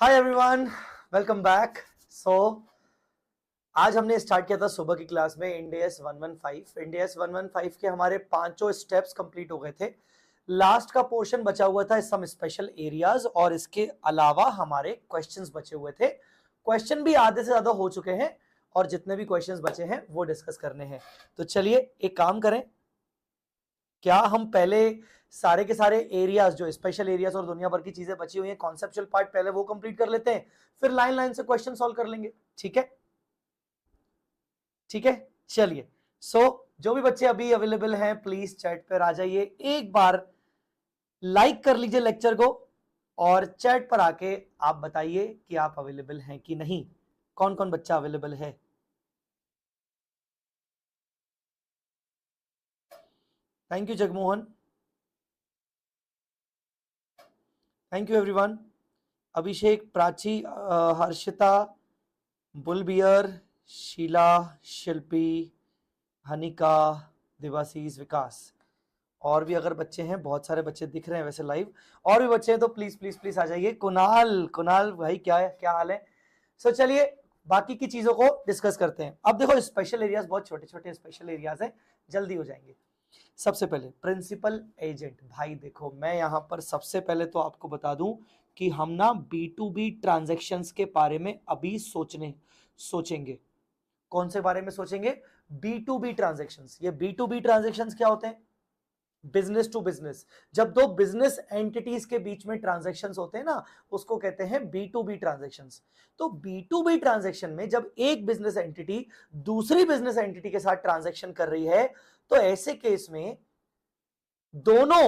Hi everyone, welcome back. आज हमने start किया था सुबह की क्लास में इंडेस 115। इंडेस 115 के हमारे पांचों स्टेप्स कंप्लीट हो गए थे। लास्ट का पोर्शन बचा हुआ था सम स्पेशल एरियाज, और इसके अलावा हमारे क्वेश्चंस बचे हुए थे। क्वेश्चन भी आधे से ज्यादा हो चुके हैं और जितने भी क्वेश्चंस बचे हैं वो डिस्कस करने हैं। तो चलिए एक काम करें, क्या हम पहले सारे के सारे एरियाज, जो स्पेशल एरियाज और दुनिया भर की चीजें बची हुई हैं, कॉन्सेप्चुअल पार्ट पहले वो कंप्लीट कर लेते हैं, फिर लाइन लाइन से क्वेश्चन सॉल्व कर लेंगे। ठीक है, ठीक है, चलिए। जो भी बच्चे अभी अवेलेबल हैं प्लीज चैट पर आ जाइए, एक बार लाइक कर लीजिए लेक्चर को, और चैट पर आके आप बताइए कि आप अवेलेबल हैं कि नहीं, कौन कौन बच्चा अवेलेबल है। Thank you Jagmohan, thank you everyone. Abhishek, Prachi, Harshita, बुलबियर, शीला, शिल्पी, हनिका, देवाशीष, विकास, और भी अगर बच्चे हैं, बहुत सारे बच्चे दिख रहे हैं वैसे लाइव, और भी बच्चे हैं तो प्लीज प्लीज प्लीज आ जाइए। कुणाल, कुणाल भाई क्या है, क्या हाल है। चलिए बाकी की चीजों को डिस्कस करते हैं। अब देखो स्पेशल एरियाज बहुत छोटे छोटे स्पेशल एरियाज हैं, जल्दी हो जाएंगे। सबसे पहले प्रिंसिपल एजेंट। भाई देखो, मैं यहां पर सबसे पहले तो आपको बता दूं कि हम ना B2B ट्रांजैक्शंस के बारे में अभी सोचेंगे। कौन से बारे में सोचेंगे? B2B transactions. ये B2B ट्रांजैक्शंस क्या होते हैं? Business to business. जब दो बिजनेस एंटिटीज के बीच में ट्रांजैक्शंस होते हैं ना, उसको कहते हैं B2B ट्रांजैक्शंस। तो B2B ट्रांजैक्शन में जब एक बिजनेस एंटिटी दूसरी बिजनेस एंटिटी के साथ ट्रांजैक्शन कर रही है, तो ऐसे केस में दोनों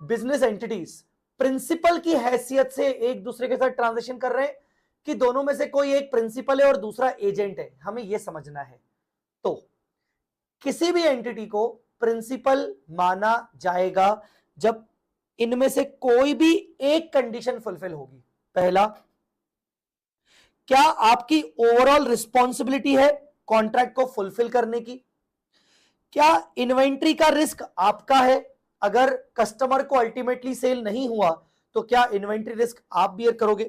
बिजनेस एंटिटीज प्रिंसिपल की हैसियत से एक दूसरे के साथ ट्रांजैक्शन कर रहे हैं, कि दोनों में से कोई एक प्रिंसिपल है और दूसरा एजेंट है, हमें यह समझना है। तो किसी भी एंटिटी को प्रिंसिपल माना जाएगा जब इनमें से कोई भी एक कंडीशन फुलफिल होगी। पहला, क्या आपकी ओवरऑल रिस्पॉन्सिबिलिटी है कॉन्ट्रैक्ट को फुलफिल करने की? क्या इन्वेंट्री का रिस्क आपका है? अगर कस्टमर को अल्टीमेटली सेल नहीं हुआ तो क्या इन्वेंट्री रिस्क आप बियर करोगे?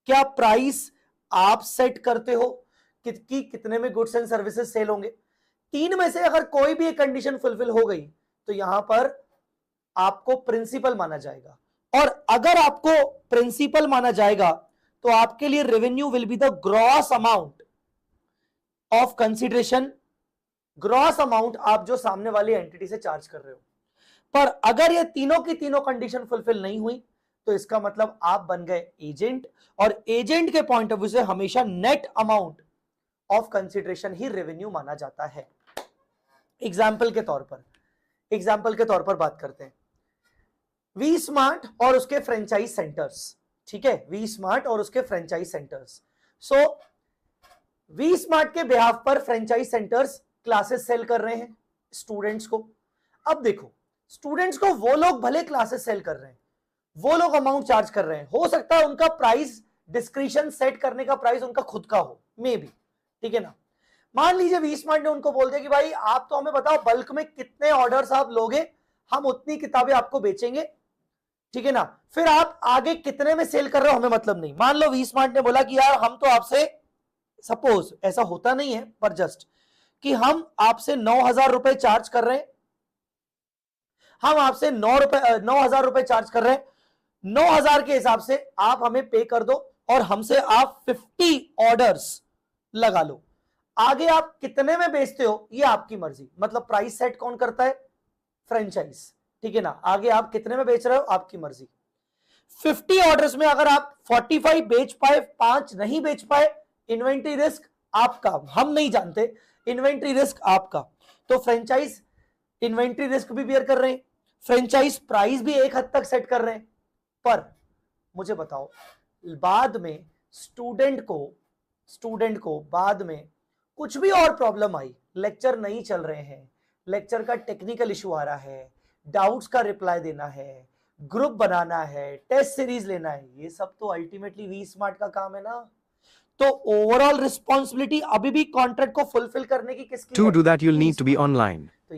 क्या प्राइस आप सेट करते हो कि कितने में गुड्स एंड सर्विसेज सेल होंगे? तीन में से अगर कोई भी एक कंडीशन फुलफिल हो गई तो यहां पर आपको प्रिंसिपल माना जाएगा। और अगर आपको प्रिंसिपल माना जाएगा तो आपके लिए revenue will be the gross amount of consideration, gross amount आप जो सामने वाली एंटिटी से चार्ज कर रहे हो। पर अगर ये तीनों की तीनों कंडीशन फुलफिल नहीं हुई तो इसका मतलब आप बन गए एजेंट, और एजेंट के पॉइंट ऑफ व्यू से हमेशा net amount of consideration he revenue माना जाता है। एग्जाम्पल के तौर पर बात करते हैं वी स्मार्ट और उसके फ्रेंचाइज सेंटर्स। ठीक है, वी स्मार्ट और उसके franchise centres. So V Smart के बिहाफ पर फ्रेंचाइज सेंटर्स क्लासेस सेल कर रहे हैं स्टूडेंट्स को। अब देखो, स्टूडेंट्स को वो लोग भले क्लासेस सेल कर रहे हैं, वो लोग अमाउंट चार्ज कर रहे हैं, हो सकता है उनका प्राइस डिस्क्रिप्शन सेट करने का प्राइस उनका खुद का हो, मे बी, ठीक है ना। मान लीजिए वी स्मार्ट ने उनको बोल दिया कि भाई आप तो हमें बताओ बल्क में कितने ऑर्डर्स आप लोगे, हम उतनी किताबें आपको बेचेंगे, ठीक है ना। फिर आप आगे कितने में सेल कर रहे हो हमें मतलब नहीं। मान लो वी स्मार्ट ने बोला कि यार हम तो आपसे, सपोज ऐसा होता नहीं है पर जस्ट कि हम आपसे 9,000 रुपए चार्ज कर रहे हैं, हम आपसे 9,000 रुपए चार्ज कर रहे हैं, 9,000 के हिसाब से आप हमें पे कर दो और हमसे आप 50 ऑर्डर्स लगा लो। आगे आप कितने में बेचते हो ये आपकी मर्जी, मतलब प्राइस सेट कौन करता है? फ्रेंचाइज, ठीक है ना। आगे आप कितने में बेच रहे हो आपकी मर्जी। 50 ऑर्डर्स में अगर आप 45 बेच पाए, 5 नहीं बेच पाए, इन्वेंट्री रिस्क आपका, हम नहीं जानते, इन्वेंट्री रिस्क आपका। तो फ्रेंचाइज इन्वेंट्री रिस्क भी बियर कर रहे हैं, फ्रेंचाइज प्राइस भी एक हद तक सेट कर रहे हैं। पर मुझे बताओ, बाद में स्टूडेंट को बाद में कुछ भी और प्रॉब्लम आई, लेक्चर नहीं चल रहे हैं, लेक्चर का टेक्निकल इशू आ रहा है, डाउट्स का रिप्लाई देना है, ग्रुप बनाना है, टेस्ट सीरीज लेना है, ये सब तो अल्टीमेटली वी स्मार्ट का काम है ना। तो ओवरऑल रिस्पॉन्सिबिलिटी अभी भी कॉन्ट्रैक्ट को फुलफिल करने की किसकी है? To do that, you'll need to be online. तो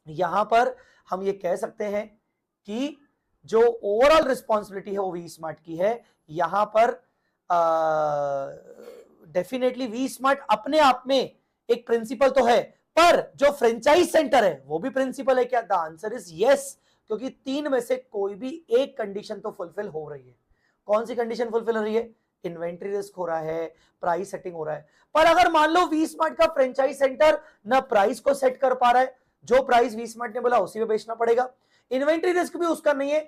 यहां पर हम ये कह सकते हैं कि जो ओवरऑल रिस्पॉन्सिबिलिटी है वो वी स्मार्ट की है। यहां पर डेफिनेटली वी स्मार्ट अपने आप में एक प्रिंसिपल तो है, पर जो फ्रेंचाइज सेंटर है वो भी प्रिंसिपल है क्या? द आंसर इज यस, क्योंकि तीन में से कोई भी एक कंडीशन तो फुलफिल हो रही है। कौन सी कंडीशन फुलफिल हो रही है? इन्वेंट्री रिस्क हो रहा है, प्राइस सेटिंग हो रहा है। पर अगर मान लो वी स्मार्ट का फ्रेंचाइज सेंटर ना प्राइस को सेट कर पा रहा है, जो प्राइस वी स्मार्ट ने बोला उसी पे बेचना पड़ेगा, इन्वेंट्री रिस्क भी उसका नहीं है,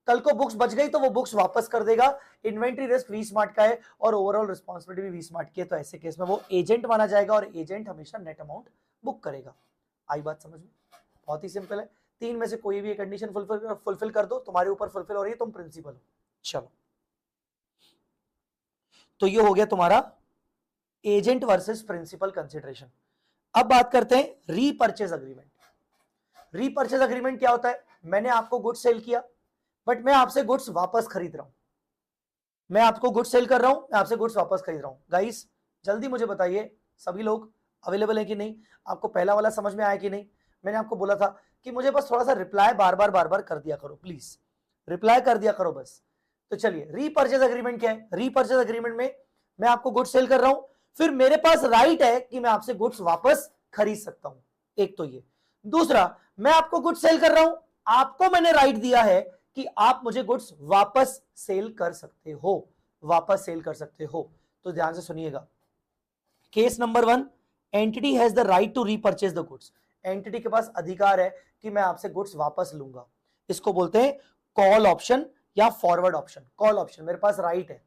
कल को बुक्स बच गई तो वो बुक्स वापस कर देगा, इन्वेंट्री रिस्क वी स्मार्ट का है और ओवरऑल रिस्पॉन्सिबिलिटी भी वी स्मार्ट की है, तो ऐसे केस में वो एजेंट माना जाएगा और एजेंट हमेशा नेट अमाउंट बुक करेगा। आई बात समझ में? बहुत ही सिंपल है, तीन में से कोई भी कंडीशन फुलफिल कर दो, तुम्हारे ऊपर फुलफिल हो रही है, तुम प्रिंसिपल हो। चलो, तो ये हो गया तुम्हारा एजेंट वर्सेस प्रिंसिपल कंसिडरेशन। अब बात करते हैं रीपर्चेज अग्रीमेंट। रीपर्चेज अग्रीमेंट क्या होता है? मैंने आपको गुड्स सेल किया, बट मैं आपसे गुड्स वापस खरीद रहा हूं। मैं आपको गुड्स सेल कर रहा हूं, मैं आपसे गुड्स वापस खरीद रहा हूं। गाइस जल्दी मुझे बताइए, सभी लोग अवेलेबल है कि नहीं? आपको पहला वाला समझ में आया कि नहीं? मैंने आपको बोला था कि मुझे बस थोड़ा सा रिप्लाई बार बार कर दिया करो, प्लीज रिप्लाई कर दिया करो बस। तो चलिए, रीपर्चेज अग्रीमेंट क्या है? रीपर्चेज अग्रीमेंट में मैं आपको गुड्स सेल कर रहा हूं, फिर मेरे पास राइट है कि मैं आपसे गुड्स वापस खरीद सकता हूं। एक तो ये। दूसरा, मैं आपको गुड्स सेल कर रहा हूं, आपको मैंने राइट दिया है कि आप मुझे गुड्स वापस सेल कर सकते हो, वापस सेल कर सकते हो। तो ध्यान से सुनिएगा। Case number 1, entity has the right to repurchase the goods. Entity के पास अधिकार है कि मैं आपसे गुड्स वापस लूंगा। इसको बोलते हैं कॉल ऑप्शन या फॉरवर्ड ऑप्शन। कॉल ऑप्शन, मेरे पास राइट है।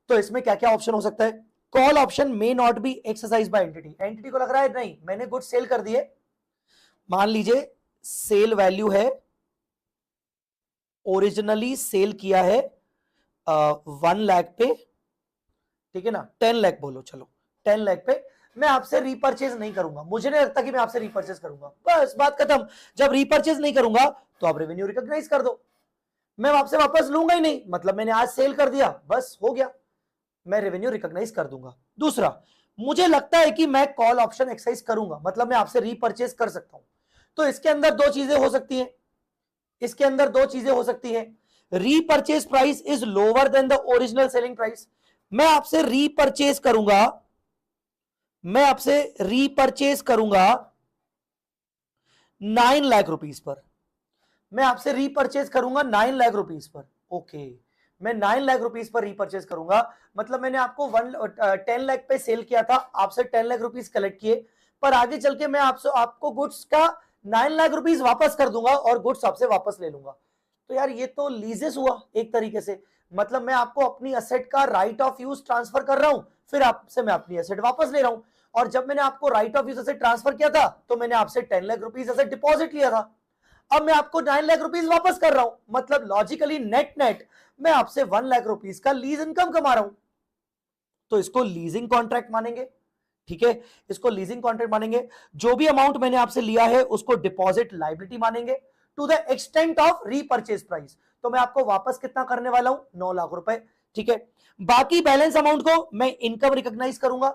तो इसमें क्या क्या ऑप्शन हो सकता है? Call option may not be exercise by entity. Entity को लग रहा है नहीं, मैंने गुड्स सेल कर दिए, मान लीजिए सेल वैल्यू है, ओरिजिनली सेल किया है 1 लाख पे, ठीक है ना, 10 लाख बोलो, चलो 10 लाख पे मैं आपसे रीपर्चेज नहीं करूंगा, मुझे नहीं लगता कि मैं आपसे रीपर्चेज करूंगा, बस बात खत्म। जब रीपर्चेज नहीं करूंगा तो आप रेवेन्यू रिकॉग्नाइज कर दो, मैं आपसे वापस लूंगा ही नहीं, मतलब मैंने आज सेल कर दिया, बस हो गया, मैं रेवेन्यू रिकॉग्नाइज कर दूंगा। दूसरा, मुझे लगता है कि मैं कॉल ऑप्शन एक्सरसाइज करूंगा, मतलब मैं आपसे रीपर्चेज कर सकता हूं। तो इसके अंदर दो चीजें हो सकती हैं, इसके अंदर दो चीजें हो सकती हैं। Repurchase price is lower than the original selling price. मैं आपसे रीपर्चेज करूंगा, मैं आपसे रीपर्चेज करूंगा 9 लाख रुपीस पर, मैं आपसे रीपर्चेज करूंगा 9 लाख रुपीस पर। ओके, मैं 9 लाख रुपीस पर रीपर्चेज करूंगा, मतलब मैंने आपको 10 लाख पे सेल किया था, आपसे 10 लाख रुपीस कलेक्ट किए, पर आगे चल के मैं आपको गुड्स का 9 लाख रुपीस वापस कर दूंगा और गुड्स आपसे वापस ले लूंगा। तो यार ये तो लीजेस हुआ एक तरीके से, मतलब मैं आपको अपनी एसेट का राइट ऑफ यूज ट्रांसफर कर रहा हूं, फिर आपसे मैं अपनी एसेट वापस ले रहा हूं। और जब मैंने आपको right of use asset transfer किया था तो मैंने आपसे 10 लाख रुपीस एसेट डिपॉजिट लिया था, अब मैं आपको 9 लाख रुपीस वापस कर रहा हूं, मतलब लॉजिकली नेट नेट मैं आपसे 1 लाख रुपीस का लीज इनकम कमा रहा हूं। तो इसको लीजिंग कॉन्ट्रैक्ट मानेंगे, ठीक है, इसको लीजिंग कॉन्ट्रैक्ट मानेंगे। जो भी अमाउंट मैंने आपसे लिया है उसको डिपॉजिट लायबिलिटी मानेंगे to the extent of repurchase price. तो मैं आपको वापस कितना करने वाला हूं? 9 लाख रुपए, ठीक है। बाकी बैलेंस अमाउंट को मैं इनकम रिकॉग्नाइज करूंगा।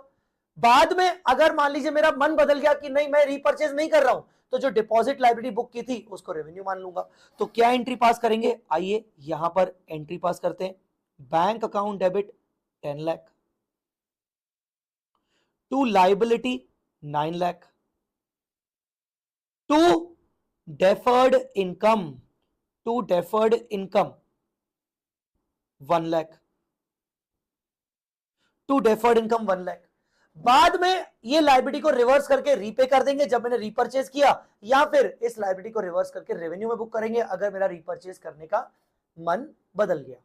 बाद में अगर मान लीजिए मेरा मन बदल गया कि नहीं मैं रीपर्चेज नहीं कर रहा हूं, तो जो डिपॉजिट लायबिलिटी बुक की थी उसको रेवेन्यू मान लूंगा। तो क्या एंट्री पास करेंगे? आइए यहां पर एंट्री पास करते हैं। Bank account debit 10 lakh, to liability 9 lakh, to deferred income, to deferred income 1 lakh, to deferred income 1 lakh. बाद में ये लायबिलिटी को रिवर्स करके रीपे कर देंगे जब मैंने रीपर्चेज किया, या फिर इस लायबिलिटी को रिवर्स करके रेवेन्यू में बुक करेंगे अगर मेरा रीपर्चेज करने का मन बदल गया।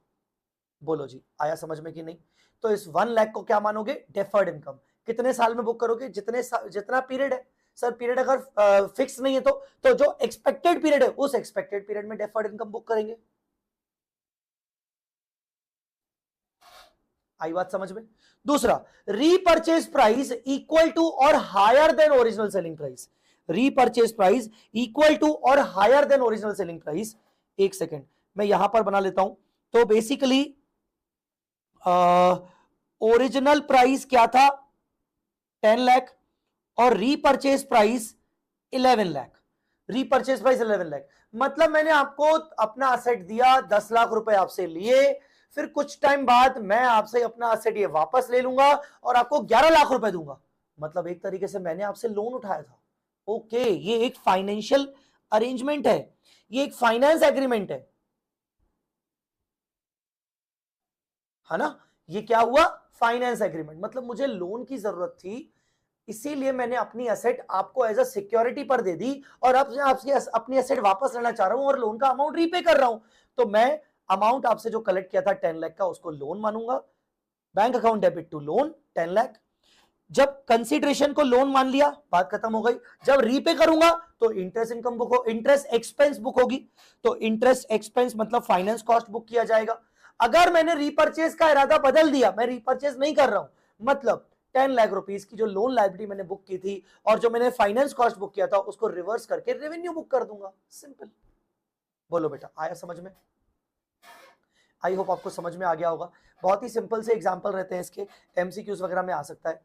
बोलो जी, आया समझ में कि नहीं? तो इस 1 लाख को क्या मानोगे? Deferred income. कितने साल में बुक करोगे? जितना पीरियड है। सर पीरियड अगर फिक्स नहीं है तो जो एक्सपेक्टेड पीरियड है उस एक्सपेक्टेड पीरियड में डेफर्ड इनकम बुक करेंगे। आई बात समझ में? दूसरा, रीपर्चेज प्राइस इक्वल टू और higher than original selling price. Repurchase price equal to और higher than original selling price. एक सेकेंड मैं यहां पर बना लेता हूं। तो बेसिकली ओरिजिनल प्राइस क्या था? 10 लाख, और repurchase price 11 lakh. Repurchase price 11 lakh, मतलब मैंने आपको अपना असेट दिया, 10 लाख रुपए आपसे लिए, फिर कुछ टाइम बाद मैं आपसे अपना असेट ये वापस ले लूंगा और आपको 11 लाख रुपए दूंगा, मतलब एक तरीके से मैंने आपसे लोन उठाया था। ओके, ये एक फाइनेंशियल अरेंजमेंट है, ये एक फाइनेंस एग्रीमेंट है ना। ये क्या हुआ, फाइनेंस एग्रीमेंट, मतलब मुझे लोन की जरूरत थी, इसीलिए मैंने अपनी एसेट आपको एज अ सिक्योरिटी पर दे दी और अब मैं आपसे अपनी एसेट वापस लेना चाह रहा हूं और लोन का अमाउंट रीपे कर रहा हूं, तो मैं अमाउंट आपसे जो कलेक्ट किया था 10 लाख का उसको लोन मानूंगा, bank account debit to loan 10 lakh. जब कंसीडरेशन को लोन मान लिया, बात खत्म हो गई। जब रीपे करूंगा तो इंटरेस्ट इनकम बुक हो, इंटरेस्ट एक्सपेंस बुक होगी, तो इंटरेस्ट एक्सपेंस मतलब फाइनेंस कॉस्ट बुक किया जाएगा। अगर मैंने रीपर्चेज का इरादा बदल दिया, मैं रीपर्चेज नहीं कर रहा हूं, मतलब 10 लाख रुपीस की जो लोन लायबिलिटी मैंने बुक की थी और जो मैंने फाइनेंस कॉस्ट बुक किया था उसको रिवर्स करके रेवेन्यू बुक कर दूंगा, सिंपल। बोलो बेटा, आया समझ में? आई होप आपको समझ में आ गया होगा। बहुत ही सिंपल से एग्जांपल रहते हैं इसके, एमसीक्यूज वगैरह में आ सकता है।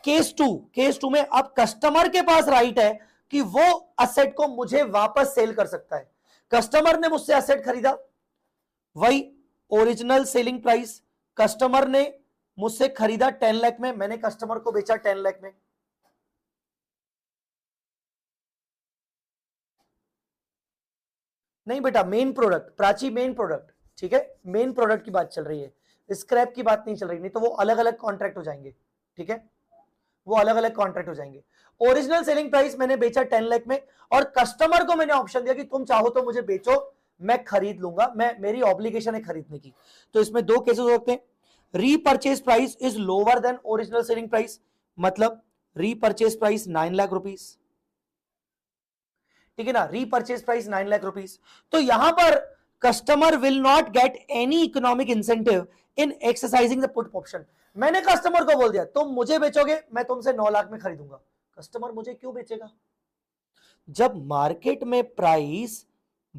केस टू में अब कस्टमर के पास राइट है कि वो असेट को मुझे वापस सेल कर सकता है। कस्टमर ने मुझसे असेट खरीदा, वही ओरिजिनल सेलिंग प्राइस, कस्टमर ने मुझसे खरीदा 10 लाख में, मैंने कस्टमर को बेचा 10 लाख में। नहीं बेटा, main product Prachi, main product, ठीक है, मेन प्रोडक्ट की बात चल रही है, स्क्रैप की बात नहीं चल रही, नहीं तो वो अलग अलग कॉन्ट्रैक्ट हो जाएंगे, ठीक है, वो अलग अलग कॉन्ट्रैक्ट हो जाएंगे। ओरिजिनल सेलिंग प्राइस मैंने बेचा 10 लाख में और कस्टमर को मैंने ऑप्शन दिया कि तुम चाहो तो मुझे बेचो, मैं खरीद लूंगा, मेरी ऑब्लिगेशन है खरीदने की। तो इसमें दो केसेस हो सकते हैं, repurchase price is lower than original selling price, मतलब रीपर्चेज प्राइस 9 लाख रुपीस, ठीक है ना, रीपर्चेज प्राइस 9 लाख रुपीस। तो यहां पर customer will not get any economic incentive in exercising the put option. मैंने कस्टमर को बोल दिया तुम मुझे बेचोगे, मैं तुमसे 9 लाख में खरीदूंगा। कस्टमर मुझे क्यों बेचेगा? जब मार्केट में प्राइस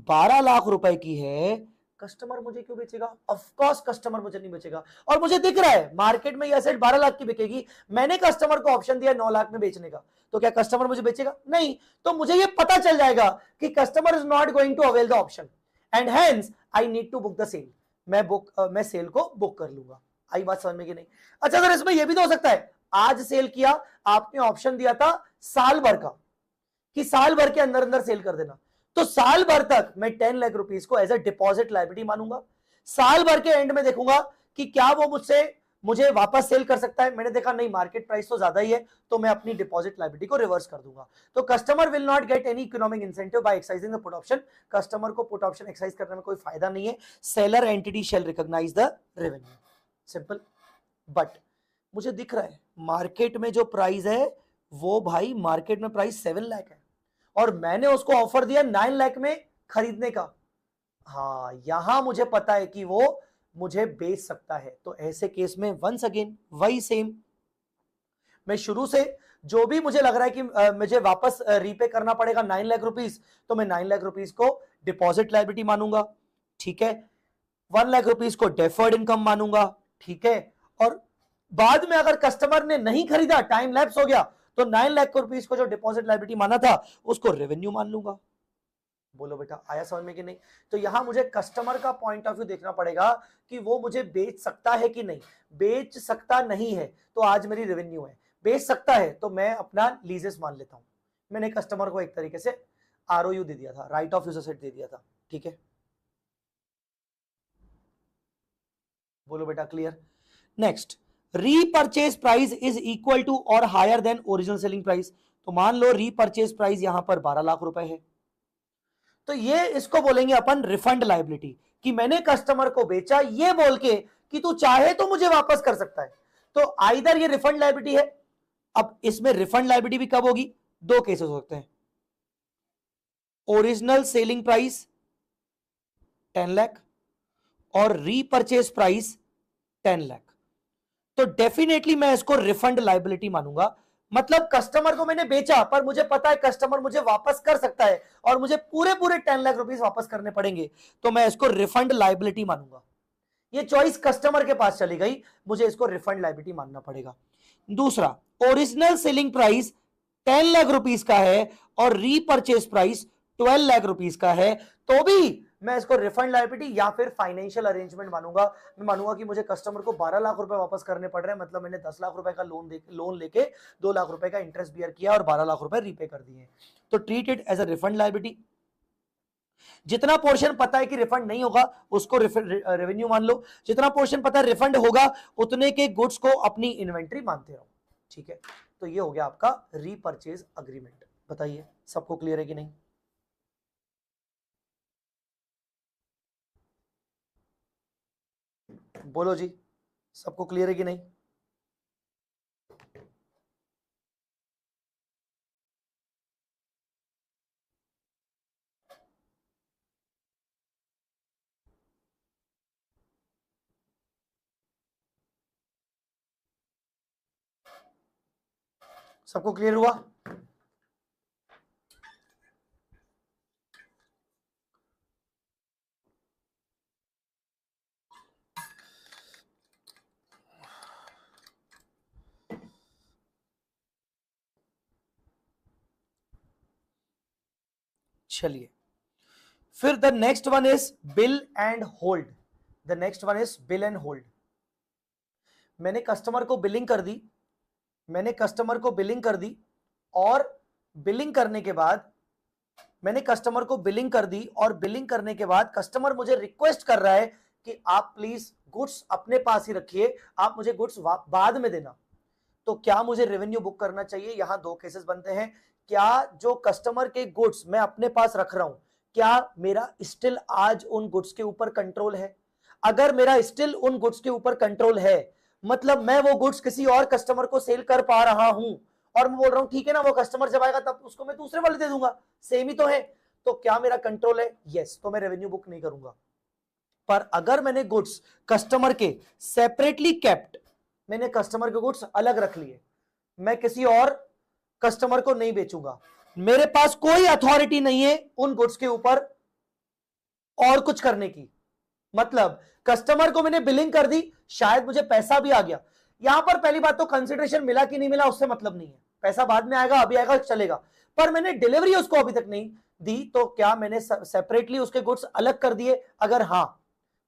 12 लाख रुपए की है, कस्टमर मुझे क्यों बेचेगा? ऑफ कोर्स कस्टमर मुझे नहीं बेचेगा, और मुझे दिख रहा है मार्केट में ये एसेट 12 लाख की बिकेगी, मैंने कस्टमर को ऑप्शन दिया 9 लाख में बेचने का, तो क्या कस्टमर मुझे बेचेगा? नहीं। तो मुझे ये पता चल जाएगा कि customer is not going to avail the option and hence I need to book the sale. मैं सेल को बुक कर लूंगा। आई बात समझ में कि नहीं? अच्छा सर, इसमें यह भी तो हो सकता है आज सेल किया, आपने ऑप्शन दिया था साल भर का कि साल भर के अंदर अंदर सेल कर देना, तो साल भर तक मैं 10 लाख रुपीस को एज ए डिपॉजिट लायबिलिटी मानूंगा। साल भर के एंड में देखूंगा कि क्या वो मुझे वापस सेल कर सकता है, मैंने देखा नहीं मार्केट प्राइस तो ज्यादा ही है, तो मैं अपनी डिपॉजिट लायबिलिटी को रिवर्स कर दूंगा। तो customer will not get any economic incentive by exercising the put option. Customer को पुट ऑप्शन एक्सरसाइज करने में कोई फायदा नहीं है। Seller entity shall recognise the revenue, simple. But मुझे दिख रहा है मार्केट में जो प्राइस है वो, भाई मार्केट में प्राइस 7 लाख है और मैंने उसको ऑफर दिया 9 लाख में खरीदने का। हाँ, यहां मुझे पता है कि वो मुझे बेच सकता है, तो ऐसे केस में वंस अगेन वही सेम, मैं शुरू से जो भी मुझे लग रहा है कि मुझे वापस रीपे करना पड़ेगा 9 लाख रुपीस, तो मैं 9 लाख रुपीस को डिपॉजिट लायबिलिटी मानूंगा, ठीक है, 1 लाख रुपीस को डेफर्ड इनकम मानूंगा, ठीक है, और बाद में अगर कस्टमर ने नहीं खरीदा, टाइम लैप्स हो गया, तो 9 लाख रुपीस को जो डिपॉजिट लायबिलिटी माना था उसको रेवेन्यू मान लूंगा। बोलो बेटा, आया समझ में कि नहीं? तो यहां मुझे कस्टमर का पॉइंट ऑफ व्यू देखना पड़ेगा कि वो मुझे बेच सकता है कि नहीं। बेच सकता नहीं है तो आज मेरी रेवेन्यू है, बेच सकता है तो मैं अपना लीजेस मान लेता हूं। मैंने कस्टमर को एक तरीके से आरओयू दे दिया था, राइट ऑफ यूज एसेट दे दिया था, ठीक है। बोलो बेटा, clear? Next, repurchase price is equal to और higher than original selling price. तो मान लो रीपर्चेज प्राइस यहां पर 12 लाख रुपए है, तो ये इसको बोलेंगे अपन रिफंड लायबिलिटी, कि मैंने कस्टमर को बेचा ये बोल के कि तू चाहे तो मुझे वापस कर सकता है। तो आइदर ये रिफंड लायबिलिटी है। अब इसमें रिफंड लायबिलिटी भी कब होगी? दो केसेस हो सकते हैं, ओरिजिनल सेलिंग प्राइस 10 लाख और रीपर्चेज प्राइस 10 लाख। तो डेफिनेटली मैं इसको रिफंड लायबिलिटी मानूंगा, मतलब कस्टमर को मैंने बेचा पर मुझे पता है कस्टमर मुझे वापस कर सकता है और मुझे पूरे 10 लाख रुपीस वापस करने पड़ेंगे, तो मैं इसको रिफंड लायबिलिटी मानूंगा। ये चॉइस कस्टमर के पास चली गई, मुझे इसको रिफंड लायबिलिटी मानना पड़ेगा। दूसरा, original selling price 10 lakh rupees का है और रीपर्चेज प्राइस 12 लाख रुपीस का है, तो भी मैं इसको रिफंड लायबिलिटी या फिर फाइनेंशियल अरेंजमेंट मानूंगा। मैं मानूंगा कि मुझे कस्टमर को 12 लाख रुपए वापस करने पड़ रहे हैं, मतलब मैंने 10 लाख रुपए का लोन लेके 2 लाख रुपए का इंटरेस्ट बियर किया और 12 लाख रुपए रीपे कर दिए, तो treat it as a refund liability. जितना पोर्शन पता है कि रिफंड नहीं होगा उसको रेवेन्यू मान लो, जितना पोर्शन पता है रिफंड होगा उतने के गुड्स को अपनी इन्वेंट्री मानते रहो। ठीक है, तो ये हो गया आपका रीपर्चेज अग्रीमेंट। बताइए सबको क्लियर है कि नहीं? बोलो जी, सबको क्लियर है कि नहीं? सबको क्लियर हुआ? चलिए, फिर the next one is bill and hold. The next one is bill and hold. मैंने कस्टमर को बिलिंग कर दी, मैंने कस्टमर को बिलिंग कर दी, और बिलिंग करने के बाद मैंने कस्टमर को बिलिंग कर दी, और बिलिंग करने के बाद कस्टमर मुझे रिक्वेस्ट कर रहा है कि आप प्लीज गुड्स अपने पास ही रखिए, आप मुझे गुड्स बाद में देना। तो क्या मुझे रेवेन्यू बुक करना चाहिए? यहां दो केसेस बनते हैं। क्या जो कस्टमर के गुड्स मैं अपने पास रख रहा हूं, क्या मेरा स्टिल आज उन गुड्स के ऊपर कंट्रोल है? अगर मेरा स्टिल उन गुड्स के ऊपर कंट्रोल है, मतलब मैं वो गुड्स किसी और कस्टमर को सेल कर पा रहा हूं, और मैं बोल रहा हूं ठीक है ना, वो कस्टमर जब आएगा तब उसको मैं दूसरे वाले दे दूंगा, सेम ही तो है, तो क्या मेरा कंट्रोल है? यस, तो मैं रेवेन्यू बुक नहीं करूंगा। पर अगर मैंने गुड्स कस्टमर के सेपरेटली केप्ट, मैंने कस्टमर के गुड्स अलग रख लिए, मैं किसी और कस्टमर को नहीं बेचूंगा, मेरे पास कोई अथॉरिटी नहीं है उन गुड्स के ऊपर और कुछ करने की, मतलब कस्टमर को मैंने बिलिंग कर दी, शायद मुझे पैसा भी आ गया। यहां पर पहली बात तो कंसिडरेशन मिला कि नहीं मिला उससे मतलब नहीं है, पैसा बाद में आएगा, अभी आएगा चलेगा, पर मैंने डिलीवरी उसको अभी तक नहीं दी, तो क्या मैंने सेपरेटली उसके गुड्स अलग कर दिए? अगर हाँ,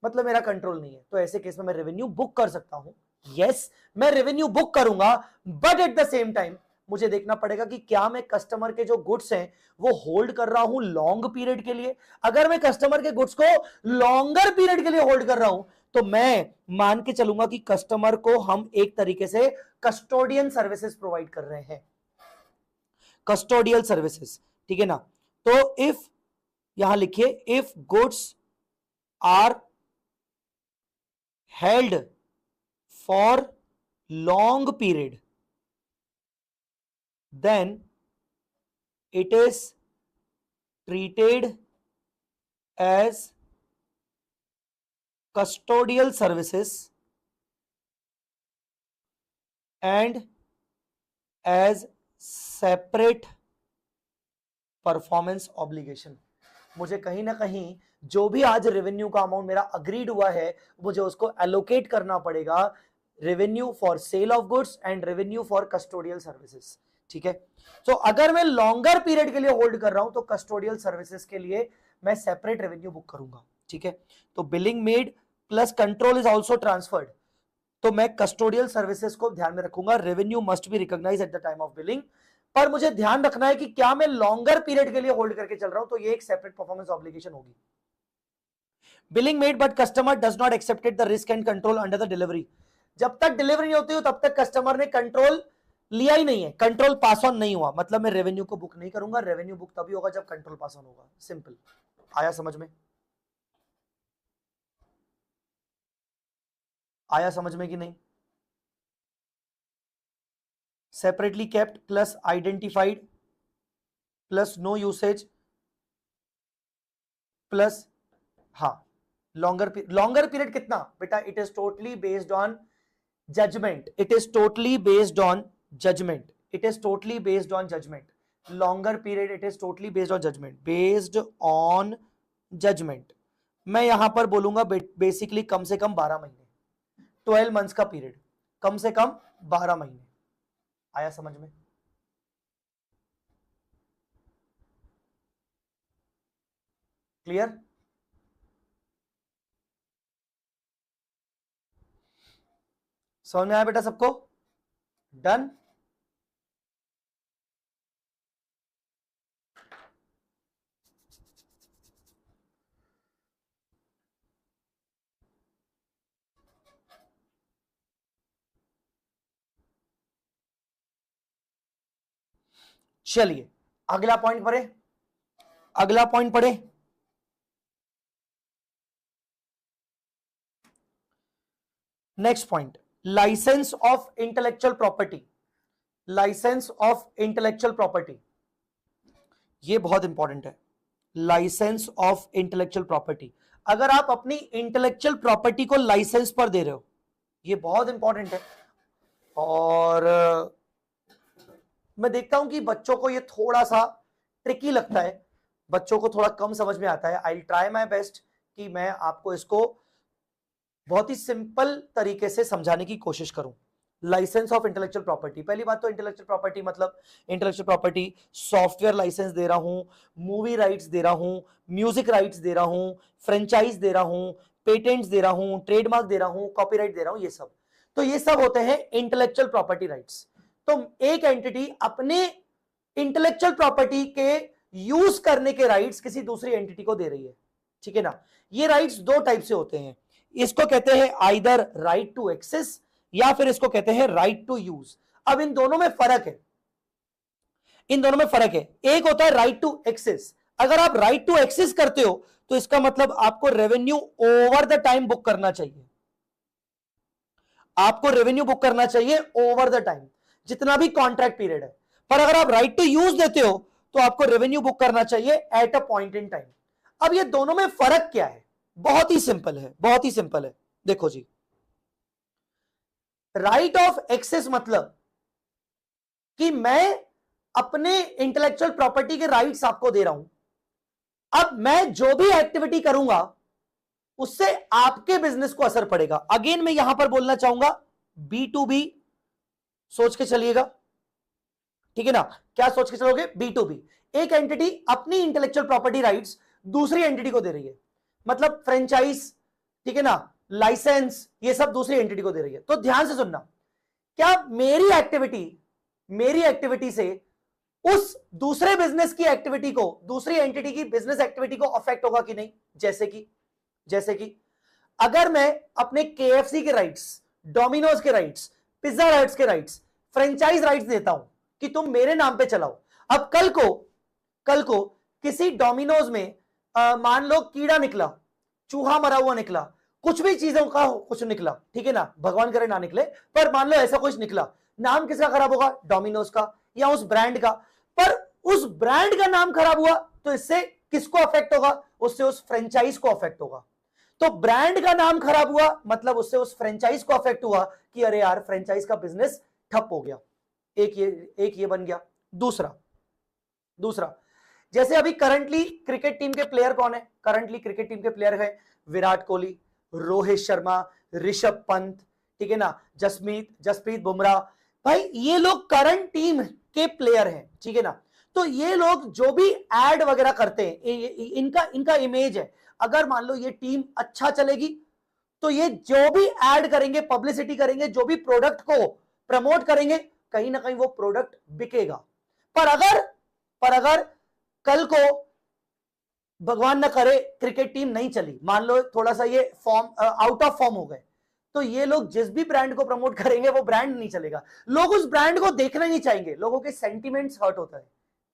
मतलब मेरा कंट्रोल नहीं है, तो ऐसे केस में मैं रेवेन्यू बुक कर सकता हूं। यस, मैं रेवेन्यू बुक करूंगा, but at the same time मुझे देखना पड़ेगा कि क्या मैं कस्टमर के जो गुड्स हैं वो होल्ड कर रहा हूं लॉन्ग पीरियड के लिए। अगर मैं कस्टमर के गुड्स को लॉन्गर पीरियड के लिए होल्ड कर रहा हूं, तो मैं मान के चलूंगा कि कस्टमर को हम एक तरीके से कस्टोडियन सर्विसेज प्रोवाइड कर रहे हैं, कस्टोडियल सर्विसेज। ठीक है ना? तो इफ, यहां लिखिए, if goods are held for long period, then it is treated as custodial services and as separate performance obligation. मुझे कहीं ना कहीं जो भी आज रेवेन्यू का अमाउंट मेरा अग्रीड हुआ है, मुझे उसको एलोकेट करना पड़ेगा, revenue for sale of goods and revenue for custodial services. ठीक है, तो अगर मैं लॉन्गर पीरियड के लिए होल्ड कर रहा हूं, तो कस्टोडियल सर्विसेज के लिए मैं सेपरेट रेवेन्यू बुक करूंगा। ठीक है, तो billing made plus control is also transferred, तो मैं कस्टोडियल सर्विसेज को ध्यान में रखूंगा। Revenue must be recognise at the time of billing, पर मुझे ध्यान रखना है कि क्या मैं लॉन्गर पीरियड के लिए होल्ड करके चल रहा हूं, तो ये एक सेपरेट परफॉर्मेंस ऑब्लिगेशन होगी। Billing made but customer does not accepted the risk and control under the delivery. जब तक डिलीवरी नहीं होती हो तब तक कस्टमर ने कंट्रोल लिया ही नहीं है, कंट्रोल पास ऑन नहीं हुआ, मतलब मैं रेवेन्यू को बुक नहीं करूंगा। रेवेन्यू बुक तभी होगा जब कंट्रोल पास ऑन होगा। सिंपल। आया समझ में? आया समझ में कि नहीं? Separately kept plus identified plus no usage plus, हाँ, लॉन्गर पीरियड कितना बेटा? It is totally based on judgement, it is totally based on judgement, it is totally based on judgement. Longer period it is totally based on judgement, based on judgement. मैं यहां पर बोलूंगा basically कम से कम 12 महीने, 12 months का period, कम से कम 12 महीने। आया समझ में? क्लियर? समझ में आया बेटा सबको? डन? चलिए अगला पॉइंट पढ़े, अगला पॉइंट पढ़े। Next point, licence of intellectual property. Licence of intellectual property, ये बहुत इंपॉर्टेंट है। लाइसेंस ऑफ इंटेलेक्चुअल प्रॉपर्टी, अगर आप अपनी इंटेलेक्चुअल प्रॉपर्टी को लाइसेंस पर दे रहे हो, ये बहुत इंपॉर्टेंट है। और मैं देखता हूं कि बच्चों को ये थोड़ा सा ट्रिकी लगता है, बच्चों को थोड़ा कम समझ में आता है। I will try my best कि मैं आपको इसको बहुत ही सिंपल तरीके से समझाने की कोशिश करूं। लाइसेंस ऑफ इंटेलेक्चुअल प्रॉपर्टी, पहली बात तो इंटेलेक्चुअल प्रॉपर्टी मतलब इंटेलेक्चुअल प्रॉपर्टी सॉफ्टवेयर लाइसेंस दे रहा हूं, मूवी राइट्स दे रहा हूं, म्यूजिक राइट्स दे रहा हूं, फ्रेंचाइज दे रहा हूं, पेटेंट्स दे रहा हूं, ट्रेडमार्क दे रहा हूं, कॉपीराइट दे रहा हूं, ये सब। तो ये सब होते हैं इंटेलेक्चुअल प्रॉपर्टी राइट्स। तो एक एंटिटी अपने इंटेलेक्चुअल प्रॉपर्टी के यूज करने के राइट्स किसी दूसरी एंटिटी को दे रही है, ठीक है ना। ये राइट्स दो टाइप से होते हैं, इसको कहते हैं आइदर राइट टू एक्सेस या फिर इसको कहते हैं राइट टू यूज। अब इन दोनों में फर्क है, इन दोनों में फर्क है। एक होता है राइट टू एक्सेस, अगर आप राइट टू एक्सेस करते हो तो इसका मतलब आपको revenue over the time book करना चाहिए, आपको रेवेन्यू बुक करना चाहिए ओवर द टाइम, जितना भी कॉन्ट्रैक्ट पीरियड है। पर अगर आप राइट टू यूज देते हो तो आपको रेवेन्यू बुक करना चाहिए eight a point in time. अब ये दोनों में फर्क क्या है? बहुत ही सिंपल है, बहुत ही सिंपल है। देखो जी, राइट ऑफ एक्सेस मतलब कि मैं अपने इंटेलेक्चुअल प्रॉपर्टी के राइट्स आपको दे रहा हूं, अब मैं जो भी एक्टिविटी करूंगा उससे आपके बिजनेस को असर पड़ेगा। अगेन मैं यहां पर बोलना चाहूंगा B2B सोच के चलिएगा, ठीक है ना। क्या सोच के चलोगे? B2B। एक एंटिटी अपनी इंटेलेक्चुअल प्रॉपर्टी राइट्स दूसरी एंटिटी को दे रही है, मतलब फ्रेंचाइज, ठीक है ना, लाइसेंस, ये सब दूसरी एंटिटी को दे रही है। तो ध्यान से सुनना, क्या मेरी एक्टिविटी से उस दूसरे बिजनेस की एक्टिविटी को, दूसरी एंटिटी की बिजनेस एक्टिविटी को अफेक्ट होगा कि नहीं? जैसे कि अगर मैं अपने KFC के राइट्स, डोमिनोज के राइट्स, पिज्जा राइट्स के राइट्स, फ्रेंचाइज राइट्स देता हूं कि तुम मेरे नाम पे चलाओ। अब कल को किसी डोमिनोज में मान लो कीड़ा निकला, चूहा मरा हुआ निकला, कुछ भी चीजों का कुछ निकला, ठीक है ना, भगवान करे ना निकले, पर मान लो ऐसा कुछ निकला, नाम किसका खराब होगा? डोमिनोज का या उस ब्रांड का। पर उस ब्रांड का नाम खराब हुआ तो इससे किसको अफेक्ट होगा? उससे उस फ्रेंचाइज को अफेक्ट होगा। तो ब्रांड का नाम खराब हुआ मतलब उससे उस फ्रेंचाइज को अफेक्ट हुआ कि अरे यार फ्रेंचाइज का बिजनेस ठप हो गया। एक ये बन गया। दूसरा जैसे अभी करंटली क्रिकेट टीम के प्लेयर कौन है? करंटली क्रिकेट टीम के प्लेयर है विराट कोहली, रोहित शर्मा, ऋषभ पंत, ठीक है ना, जसप्रीत बुमराह। भाई ये लोग करंट टीम के प्लेयर हैं, ठीक है ना। तो ये लोग जो भी एड वगैरह करते हैं, इनका इमेज है। अगर मान लो ये टीम अच्छा चलेगी तो ये जो भी एड करेंगे, पब्लिसिटी करेंगे, जो भी प्रोडक्ट को प्रमोट करेंगे, कहीं ना कहीं वो प्रोडक्ट बिकेगा। पर अगर कल को भगवान ना करे क्रिकेट टीम नहीं चली, मान लो थोड़ा सा ये फॉर्म आउट ऑफ फॉर्म हो गए, तो ये लोग जिस भी ब्रांड को प्रमोट करेंगे वो ब्रांड नहीं चलेगा, लोग उस ब्रांड को देखना नहीं चाहेंगे, लोगों के सेंटिमेंट्स हर्ट होता है,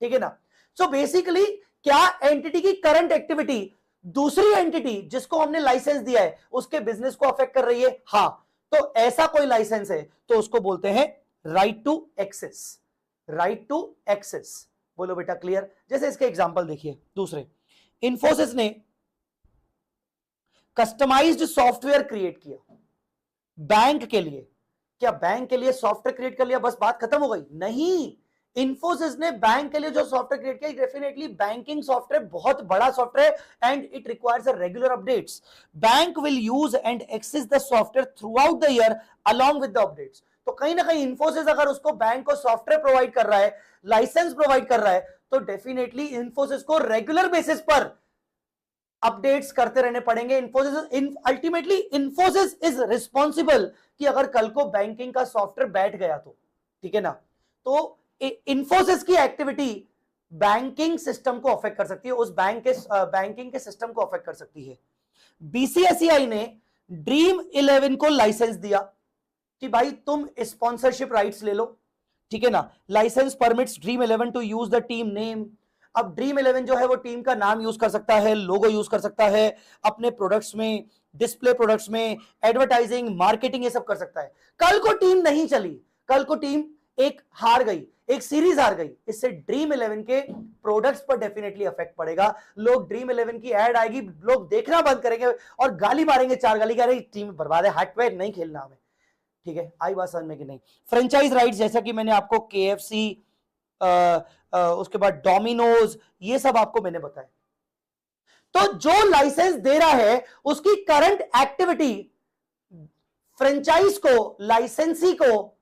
ठीक है ना। सो बेसिकली क्या एंटिटी की करंट एक्टिविटी दूसरी एंटिटी जिसको हमने लाइसेंस दिया है उसके बिजनेस को अफेक्ट कर रही है? हां, तो ऐसा कोई लाइसेंस है तो उसको बोलते हैं right to access. Right to access, बोलो बेटा क्लियर? जैसे इसके एग्जांपल देखिए, दूसरे इंफोसिस ने कस्टमाइज्ड सॉफ्टवेयर क्रिएट किया बैंक के लिए। क्या बैंक के लिए सॉफ्टवेयर क्रिएट कर लिया बस बात खत्म हो गई? नहीं, इंफोसिस ने बैंक के लिए जो सॉफ्टवेयर क्रिएट किया, डेफिनेटली बैंकिंग सॉफ्टवेयर बहुत बड़ा software and it requires a regular updates. Bank will use and access the software throughout the year along with the updates. तो कहीं ना कहीं इंफोसिस अगर उसको बैंक को सॉफ्टवेयर प्रोवाइड कर रहा है, लाइसेंस प्रोवाइड कर रहा है, तो डेफिनेटली इंफोसिस को रेगुलर बेसिस पर अपडेट्स करते रहने पड़ेंगे। Infosys ultimately Infosys is responsible कि अगर कल को बैंकिंग का सॉफ्टवेयर बैठ गया तो, ठीक है ना, तो इन्फोसिस की एक्टिविटी बैंकिंग सिस्टम को अफेक्ट कर सकती है, उस बैंकिंग के सिस्टम को अफेक्ट कर सकती है। बीसीएसईआई ने ड्रीम 11 को लाइसेंस दिया कि भाई तुम स्पॉन्सरशिप राइट्स ले लो, ठीक है ना, licence permits Dream 11 to use the team name. अब ड्रीम 11 जो है वो टीम का नाम यूज कर सकता है, लोगो यूज कर सकता है अपने प्रोडक्ट्स में, डिस्प्ले प्रोडक्ट्स में, एडवर्टाइजिंग, मार्केटिंग, ये सब कर सकता है। कल को टीम नहीं चली, कल को टीम एक हार गई, एक सीरीज हार गई, इससे ड्रीम 11 के प्रोडक्ट्स पर डेफिनेटली इफेक्ट पड़ेगा। लोग ड्रीम 11 की एड आएगी, लोग देखना बंद करेंगे और गाली मारेंगे, 4 गाली कह रहे टीम बर्बाद है, हटवे नहीं खेलना हमें, ठीक है। आई बात समझ में कि नहीं। फ्रेंचाइज राइट्स जैसा कि मैंने आपको केएफसी, उसके बाद डोमिनोज, ये सब आपको मैंने बताया। तो जो लाइसेंस दे रहा है उसकी करंट एक्टिविटी फ्रेंचाइज को, लाइसेंसी को,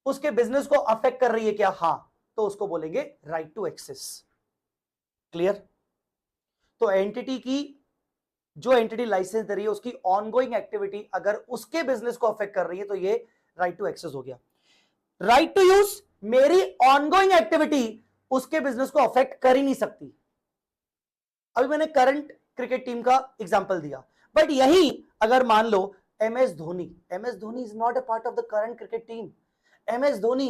उसके बिजनेस को अफेक्ट कर रही है क्या? हां, तो उसको बोलेंगे राइट टू एक्सेस। क्लियर? तो एंटिटी की, जो एंटिटी लाइसेंस दे रही है उसकी ऑनगोइंग एक्टिविटी अगर उसके बिजनेस को अफेक्ट कर रही है तो ये राइट टू एक्सेस हो गया। राइट टू यूज, मेरी ऑनगोइंग एक्टिविटी उसके बिजनेस को अफेक्ट कर ही नहीं सकती। अभी मैंने करंट क्रिकेट टीम का एग्जांपल दिया, बट यही अगर मान लो MS Dhoni, MS Dhoni is not a part of the current cricket team. MS Dhoni,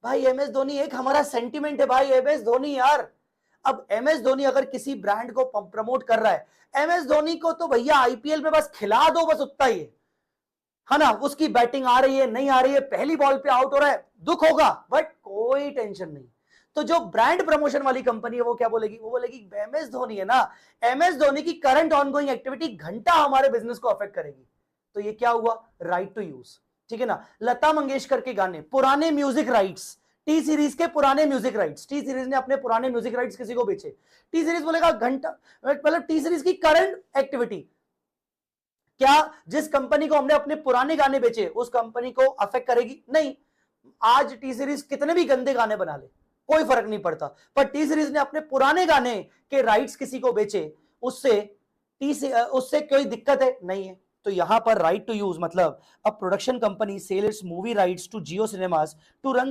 भाई एमएस धोनी एक हमारा सेंटिमेंट है भाई, एमएस धोनी यार। अब एमएस धोनी अगर किसी ब्रांड को प्रमोट कर रहा है, एमएस धोनी को तो भैया आईपीएल में बस खिला दो, बस उतना ही है ना। उसकी बैटिंग आ रही है, नहीं आ रही है, पहली बॉल पे आउट हो रहा है, दुख होगा, बट कोई टेंशन नहीं। तो जो ब्रांड प्रमोशन वाली कंपनी है वो क्या बोलेगी? वो बोलेगी एमएस धोनी है ना, एमएस धोनी की करंट ऑनगोइंग एक्टिविटी घंटा हमारे बिजनेस को अफेक्ट करेगी। तो ये क्या हुआ? राइट टू यूज, ठीक है ना। लता मंगेशकर के गाने, पुराने म्यूजिक राइट्स, टी सीरीज के पुराने म्यूजिक राइट्स, टी सीरीज ने अपने पुराने म्यूजिक राइट्स किसी को बेचे, टी सीरीज बोलेगा घंटा, मतलब टी सीरीज की करंट एक्टिविटी क्या जिस कंपनी को हमने अपने पुराने गाने बेचे उस कंपनी को अफेक्ट करेगी? नहीं। आज टी सीरीज कितने भी गंदे गाने बना ले, कोई फर्क नहीं पड़ता, पर टी सीरीज ने अपने पुराने गाने के राइट्स किसी को बेचे, उससे कोई दिक्कत है? नहीं है। तो यहां पर राइट टू यूज मतलब a production company sell its movie rights to Jio Cinemas to run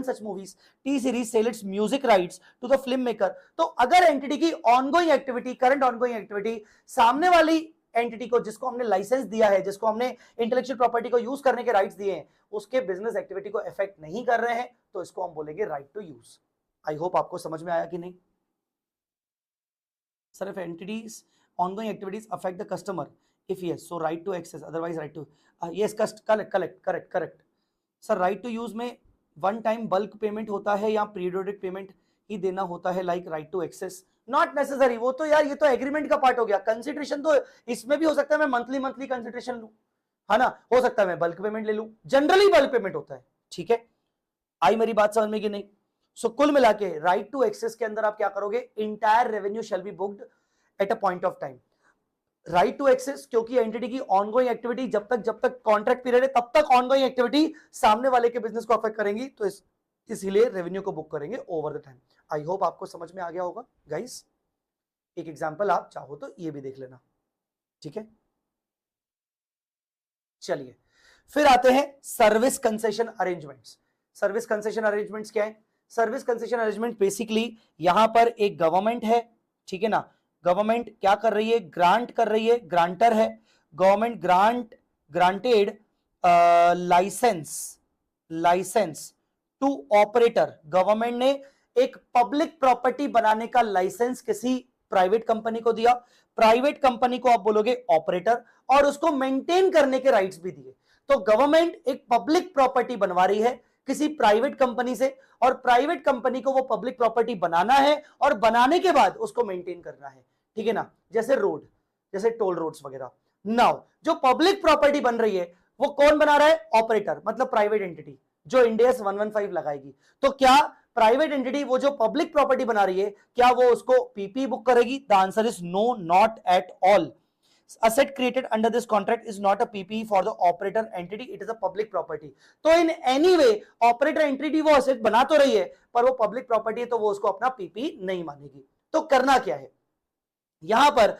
such movies, T Series sell its music rights to the film maker. तो अगर एंटिटी की ongoing activity, current ongoing activity सामने वाली एंटिटी को, जिसको हमने लाइसेंस दिया है, जिसको हमने इंटेलेक्चुअल प्रॉपर्टी को यूज करने के राइट्स दिए हैं, उसके बिजनेस एक्टिविटी को इफेक्ट नहीं कर रहे हैं, तो इसको हम बोलेंगे right to use. I hope आपको समझ में आया कि नहीं। Sir if entities ongoing activities affect the customer, if yes, so right to access, otherwise right to yes, correct sir। right to use में वन टाइम बल्क पेमेंट होता है या पीरियोडिक पेमेंट ही देना होता है, like right to access? Not necessary, वो तो यार ये तो एग्रीमेंट का पार्ट हो गया। कंसिडरेशन तो इसमें भी हो सकता है, मैं मंथली कंसिडरेशन लूं, है ना, हो सकता है मैं बल्क पेमेंट ले लूं, जनरली बल्क पेमेंट होता है, ठीक है। आई मेरी बात समझ में कि नहीं? सो कुल मिला के राइट टू एक्सेस के अंदर आप क्या करोगे? Entire revenue shall be booked at a point of time. Right to access क्योंकि एंटिटी की ऑनगोइंग एक्टिविटी जब तक कॉन्ट्रैक्ट पीरियड है तब तक ऑनगोइंग एक्टिविटी सामने वाले के बिजनेस को अफेक्ट करेंगी, तो इसीलिए रेवेन्यू को बुक करेंगे over the time. I hope आपको समझ में आ गया होगा गाइस। एक एग्जांपल आप चाहो तो ये भी देख लेना, ठीक है। चलिए फिर आते हैं service concession arrangements. Service concession arrangements क्या है? सर्विस कंसेशन अरेंजमेंट बेसिकली यहां पर एक गवर्नमेंट है, ठीक है ना, गवर्नमेंट क्या कर रही है? ग्रांट कर रही है, ग्रांटर है, government granted licence to operator. Government ने एक पब्लिक प्रॉपर्टी बनाने का लाइसेंस किसी प्राइवेट कंपनी को दिया, प्राइवेट कंपनी को आप बोलोगे ऑपरेटर, और उसको मेंटेन करने के राइट्स भी दिए। तो गवर्नमेंट एक पब्लिक प्रॉपर्टी बनवा रही है किसी प्राइवेट कंपनी से, और प्राइवेट कंपनी को वो पब्लिक प्रॉपर्टी बनाना है और बनाने के बाद उसको मेंटेन करना है, ठीक है ना। जैसे रोड, जैसे टोल रोड्स वगैरह। नाउ जो पब्लिक प्रॉपर्टी बन रही है वो कौन बना रहा है? ऑपरेटर, मतलब प्राइवेट एंटिटी जो इंडियस 115 लगाएगी। तो क्या प्राइवेट एंटिटी वो जो पब्लिक प्रॉपर्टी बना रही है, क्या वो उसको पीपी बुक करेगी? The answer is no, not at all. asset created under this contract is not a PPE for the operator entity, it is a public property। तो in any way operator entity वो asset बना तो रही है पर वो public property है, तो वो उसको अपना PPE नहीं मानेगी। तो करना क्या है? यहां पर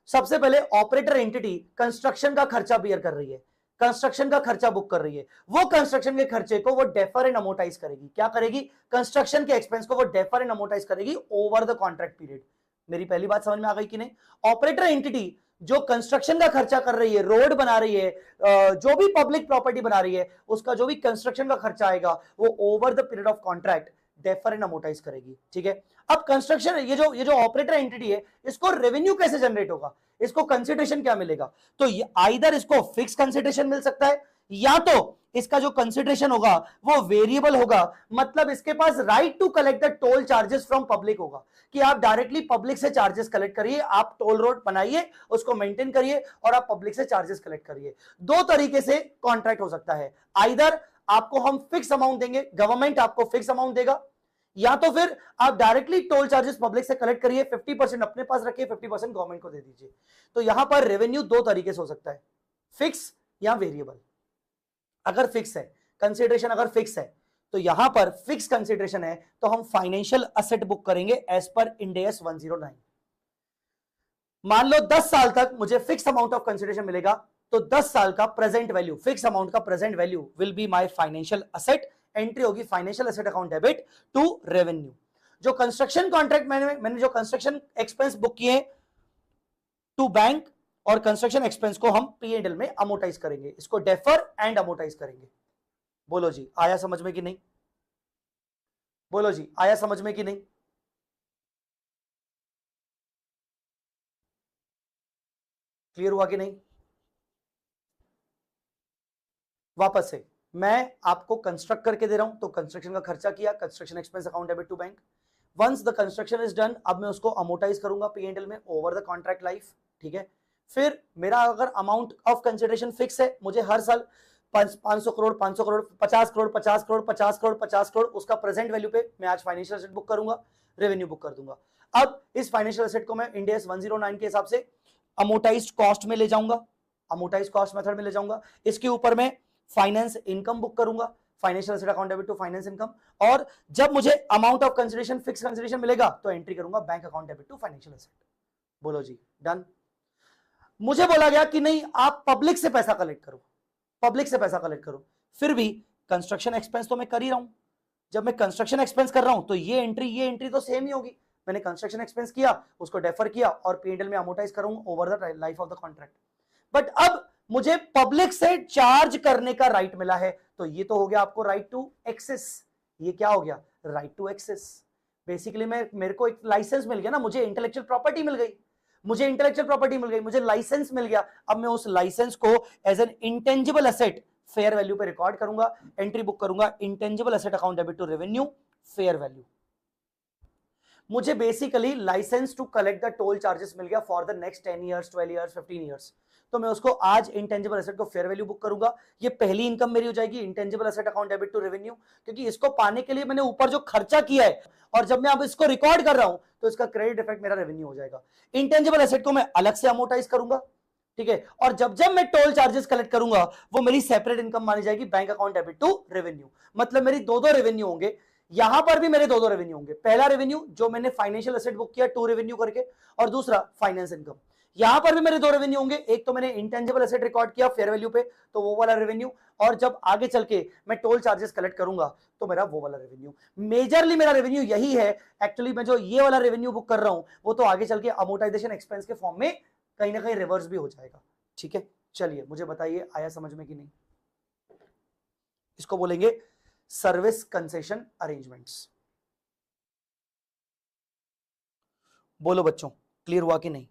सबसे पहले ऑपरेटर एंटिटी कंस्ट्रक्शन का खर्चा बियर कर रही है, कंस्ट्रक्शन का खर्चा बुक कर रही है, वो कंस्ट्रक्शन के खर्चे को वो डेफर एंड अमोर्टाइज करेगी। क्या करेगी? कंस्ट्रक्शन के एक्सपेंस को वो डेफर एंड अमोर्टाइज करेगी ओवर द कॉन्ट्रैक्ट पीरियड। मेरी पहली बात समझ में आ गई कि नहीं? ऑपरेटर एंटिटी जो कंस्ट्रक्शन का खर्चा कर रही है, रोड बना रही है, जो भी पब्लिक प्रॉपर्टी बना रही है, उसका जो भी कंस्ट्रक्शन का खर्चा आएगा वो over the period of contract defer and amortise करेगी। ठीक है, अब कंस्ट्रक्शन ये जो ऑपरेटर एंटिटी है, इसको रेवेन्यू कैसे जनरेट होगा, इसको कंसिडरेशन क्या मिलेगा? तो आइदर इसको फिक्स कंसिडरेशन मिल सकता है, या तो इसका जो कंसिडरेशन होगा वो वेरिएबल होगा, मतलब इसके पास right to collect the toll charges from public होगा, कि आप डायरेक्टली पब्लिक से चार्जेस कलेक्ट करिए, आप टोल रोड बनाइए, उसको मेंटेन करिए और आप पब्लिक से चार्जेस कलेक्ट करिए। दो तरीके से कॉन्ट्रैक्ट हो सकता है, आइदर आपको हम फिक्स अमाउंट देंगे, गवर्नमेंट आपको फिक्स अमाउंट देगा, या तो फिर आप डायरेक्टली टोल चार्जेस पब्लिक से कलेक्ट करिए, 50% अपने पास रखिए, 50% गवर्नमेंट को दे दीजिए। तो यहां पर रेवेन्यू दो तरीके से हो सकता है, फिक्स या वेरिएबल। अगर फिक्स है कंसिडरेशन, अगर फिक्स है तो यहां पर फिक्स कंसिडरेशन है तो हम फाइनेंशियल असेट बुक करेंगे एज पर इंड AS 109। मान लो 10 साल तक मुझे फिक्स अमाउंट ऑफ कंसिडरेशन मिलेगा, तो 10 साल का प्रेजेंट वैल्यू, फिक्स अमाउंट का present value will be my financial asset. Entry होगी financial asset account debit to revenue. जो कंस्ट्रक्शन कॉन्ट्रैक्ट मैंने जो कंस्ट्रक्शन एक्सपेंस बुक किए टू बैंक, और कंस्ट्रक्शन एक्सपेंस को हम P&L में अमोर्टाइज करेंगे, इसको डेफर एंड अमोर्टाइज करेंगे। बोलो जी, आया समझ में कि नहीं? बोलो जी, आया समझ में कि नहीं? क्लियर हुआ कि नहीं? वापस से मैं आपको कंस्ट्रक्ट करके दे रहा हूं, तो कंस्ट्रक्शन का खर्चा किया, construction expense account debit to bank. Once the construction is done, अब मैं उसको अमोर्टाइज करूंगा P&L में ओवर द कॉन्ट्रैक्ट लाइफ। ठीक है, फिर मेरा अगर अमाउंट ऑफ कंसिडरेशन फिक्स है, मुझे हर साल 500 करोड़ 500 करोड़ 50 करोड़ 50 करोड़ 50 करोड़ 50 करोड़ उसका प्रेजेंट वैल्यू पे मैं आज फाइनेंशियल एसेट बुक करूंगा, रेवेन्यू बुक कर दूंगा। अब इस फाइनेंशियल एसेट को मैं इंड AS 109 के हिसाब से अमोर्टाइज्ड कॉस्ट में ले जाऊंगा, अमोर्टाइज्ड कॉस्ट मेथड में ले जाऊंगा। इसके ऊपर मैं फाइनेंस इनकम बुक करूंगा, financial asset account debit to finance income. और जब मुझे amount of consideration fix consideration मिलेगा तो एंट्री करूंगा bank account debit to financial asset. बोलो जी, डन। मुझे बोला गया कि नहीं, आप पब्लिक से पैसा कलेक्ट करो, पब्लिक से पैसा कलेक्ट करो। फिर भी कंस्ट्रक्शन एक्सपेंस तो मैं कर ही रहा हूं। जब मैं कंस्ट्रक्शन एक्सपेंस कर रहा हूं तो ये एंट्री तो सेम ही होगी। मैंने कंस्ट्रक्शन एक्सपेंस किया, उसको डेफर किया और P&L में अमोर्टाइज करूंगा over the life of the contract. But अब मुझे पब्लिक से चार्ज करने का राइट मिला है, तो ये तो हो गया आपको राइट टू एक्सेस। ये क्या हो गया? Right to access. बेसिकली मेरे को एक लाइसेंस मिल गया ना, मुझे इंटेलेक्चुअल प्रॉपर्टी मिल गई, मुझे इंटेलेक्चुअल प्रॉपर्टी मिल गई, मुझे लाइसेंस मिल गया। अब मैं उस लाइसेंस को as an intangible asset fair value पे रिकॉर्ड करूंगा, एंट्री बुक करूंगा intangible asset account debit to revenue fair value. मुझे basically licence to collect the toll charges मिल गया for the next 10 years 12 years 15 years. तो मैं उसको आज इंटेंजिबल एसेट को फेयर वैल्यू बुक करूंगा। ये पहली इनकम मेरी हो जाएगी intangible asset account debit to revenue, क्योंकि इसको पाने के लिए मैंने ऊपर जो खर्चा किया है और जब मैं अब इसको रिकॉर्ड कर रहा हूं तो इसका क्रेडिट इफेक्ट मेरा रेवेन्यू हो जाएगा। इंटेंजिबल एसेट को मैं अलग से अमोर्टाइज करूंगा, ठीक है, और जब जब मैं टोल चार्जेस कलेक्ट करूंगा वो मेरी सेपरेट इनकम मानी जाएगी bank account debit to revenue. मतलब मेरी दो रेवेन्यू होंगे, यहां पर भी मेरे दो रेवेन्यू होंगे। पहला रेवेन्यू जो मैंने फाइनेंशियल एसेट बुक किया टू रेवेन्यू करके, और दूसरा फाइनेंस इनकम। यहां पर भी मेरे दो रेवेन्यू होंगे, एक तो मैंने इंटेंजिबल एसेट रिकॉर्ड किया फेयर वैल्यू पे तो वो वाला रेवेन्यू, और जब आगे चल के मैं टोल चार्जेस कलेक्ट करूंगा तो मेरा वो वाला रेवेन्यू। मेजरली मेरा रेवेन्यू यही है। एक्चुअली मैं जो ये वाला रेवेन्यू बुक कर रहा हूं वो तो आगे चल के अमोर्टाइजेशन एक्सपेंस के फॉर्म में कहीं ना कहीं रिवर्स भी हो जाएगा। ठीक है, चलिए मुझे बताइए आया समझ में कि नहीं? इसको बोलेंगे सर्विस कंसेशन अरेंजमेंट्स। बोलो बच्चों, क्लियर हुआ कि नहीं?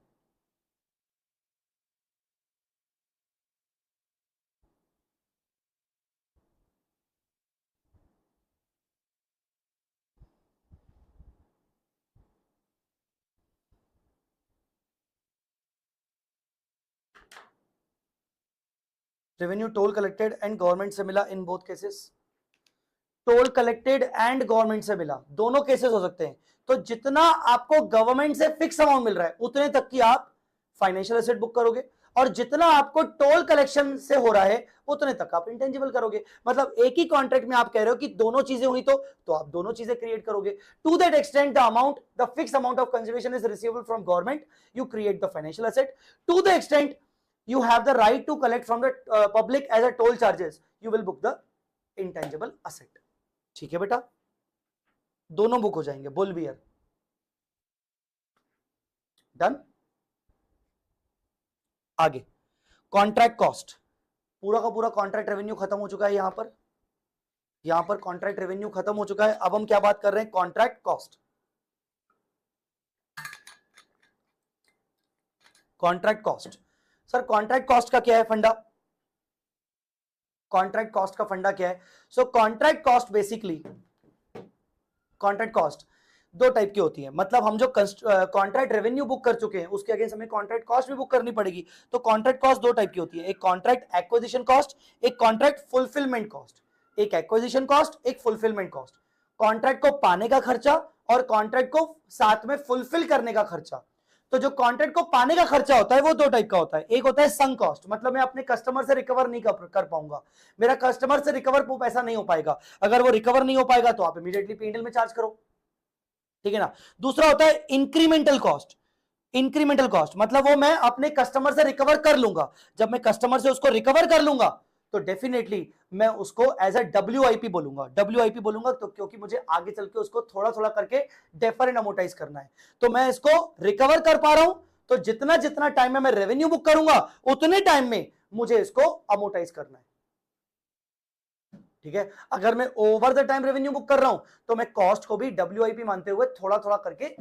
Revenue toll collected and government से मिला in both cases. Toll collected and government से मिला, दोनों केसेस हो सकते हैं। तो जितना आपको गवर्नमेंट से फिक्स अमाउंट मिल रहा है उतने तक की आप फाइनेंशियल एसेट बुक करोगे, और जितना आपको टोल कलेक्शन से हो रहा है उतने तक आप इंटेंजिबल करोगे। मतलब एक ही कॉन्ट्रैक्ट में आप कह रहे हो कि दोनों चीजें हुई तो आप दोनों चीजें क्रिएट करोगे। To that extent the fix amount of conservation is receivable from government, you create the financial asset. To the extent you have the right to collect from the public as a toll charges, you will book the intangible asset। ठीक है बेटा, दोनों book हो जाएंगे, bull beer. Done. आगे contract cost, पूरा का पूरा कॉन्ट्रैक्ट रेवेन्यू खत्म हो चुका है। यहां पर कॉन्ट्रैक्ट रेवेन्यू खत्म हो चुका है। अब हम क्या बात कर रहे हैं, contract cost. Contract cost, sir contract cost का क्या है फंडा? कॉन्ट्रैक्ट कॉस्ट का फंडा क्या है? So contract cost basically, contract cost दो टाइप की होती है। मतलब हम जो कॉन्ट्रैक्ट रेवेन्यू बुक कर चुके हैं उसके अगेंस्ट हमें कॉन्ट्रैक्ट कॉस्ट भी बुक करनी पड़ेगी। तो कॉन्ट्रैक्ट कॉस्ट दो टाइप की होती है, एक कॉन्ट्रैक्ट एक्विजिशन कॉस्ट, एक कॉन्ट्रैक्ट फुलफिलमेंट कॉस्ट। एक एक्विजिशन कॉस्ट, एक फुलफिलमेंट कॉस्ट। कॉन्ट्रैक्ट को पाने का खर्चा और कॉन्ट्रैक्ट को साथ में फुलफिल करने का खर्चा। तो जो कॉन्ट्रैक्ट को पाने का खर्चा होता है वो दो टाइप का होता है। एक होता है संक कॉस्ट, मतलब मैं अपने कस्टमर से रिकवर नहीं कर पाऊंगा, मेरा कस्टमर से रिकवर पैसा नहीं हो पाएगा। अगर वो रिकवर नहीं हो पाएगा तो आप इमीडिएटली P&L में चार्ज करो, ठीक है ना। दूसरा होता है इंक्रीमेंटल कॉस्ट। इंक्रीमेंटल कॉस्ट मतलब वो मैं अपने कस्टमर से रिकवर कर लूंगा। जब मैं कस्टमर से उसको रिकवर कर लूंगा तो डेफिनेटली मैं उसको एज अ WIP बोलूंगा। WIP बोलूंगा तो क्योंकि मुझे आगे चल के उसको थोड़ा थोड़ा करके डेफर एंड अमोर्टाइज करना है। तो मैं इसको रिकवर कर पा रहा हूं तो जितना जितना टाइम में मैं रेवेन्यू बुक करूंगा उतने टाइम में मुझे इसको अमोर्टाइज करना है, ठीक है। अगर मैं over the time revenue book कर रहा हूं तो मैं कॉस्ट को भी WIP मानते हुए थोड़ा थोड़ा करके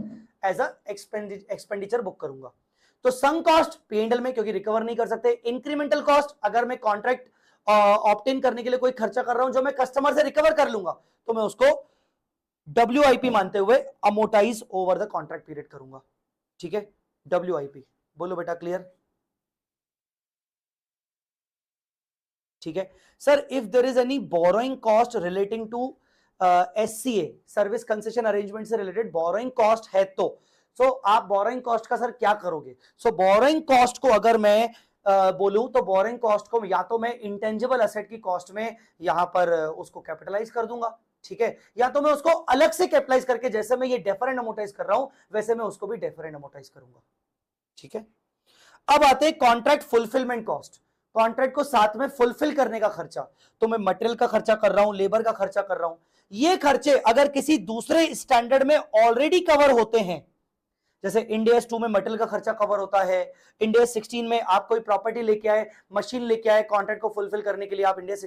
एज अ एक्सपेंडिचर बुक करूंगा। तो संक कॉस्ट P&L में क्योंकि रिकवर नहीं कर सकते। इंक्रीमेंटल कॉस्ट अगर मैं कॉन्ट्रैक्ट ऑब्टेन करने के लिए कोई खर्चा कर रहा हूं जो मैं कस्टमर से रिकवर कर लूंगा तो मैं उसको WIP मानते हुए amortise over the contract period करूंगा, ठीक है। WIP बोलो बेटा, क्लियर? ठीक है sir, if there is any borrowing cost relating to SCA service concession arrangement से रिलेटेड बोरोइंग कॉस्ट है तो आप बोरोइंग कॉस्ट का सर क्या करोगे? बोरोइंग कॉस्ट को अगर मैं बोलूं तो बोरोइंग कॉस्ट को या तो मैं इंटेंजिबल एसेट की कॉस्ट में यहां पर उसको कैपिटलाइज कर दूंगा, ठीक है, या तो मैं उसको अलग से कैपिटलाइज करके जैसे मैं ये डेफर एंड अमोर्टाइज कर रहा हूं वैसे मैं उसको भी डेफर एंड अमोर्टाइज करूंगा, ठीक है। अब आते हैं कॉन्ट्रैक्ट फुलफिलमेंट कॉस्ट। कॉन्ट्रैक्ट को साथ में फुलफिल करने का खर्चा। तो मैं मटेरियल का खर्चा कर रहा हूं, लेबर का खर्चा कर रहा हूं, ये खर्चे अगर किसी दूसरे स्टैंडर्ड में ऑलरेडी कवर होते हैं, जैसे Ind AS 2 में मटेरियल का खर्चा कवर होता है, Ind AS 16 में आप कोई प्रॉपर्टी लेके आए, मशीन लेके आए कॉन्ट्रैक्ट को फुलफिल करने के लिए, आप Ind AS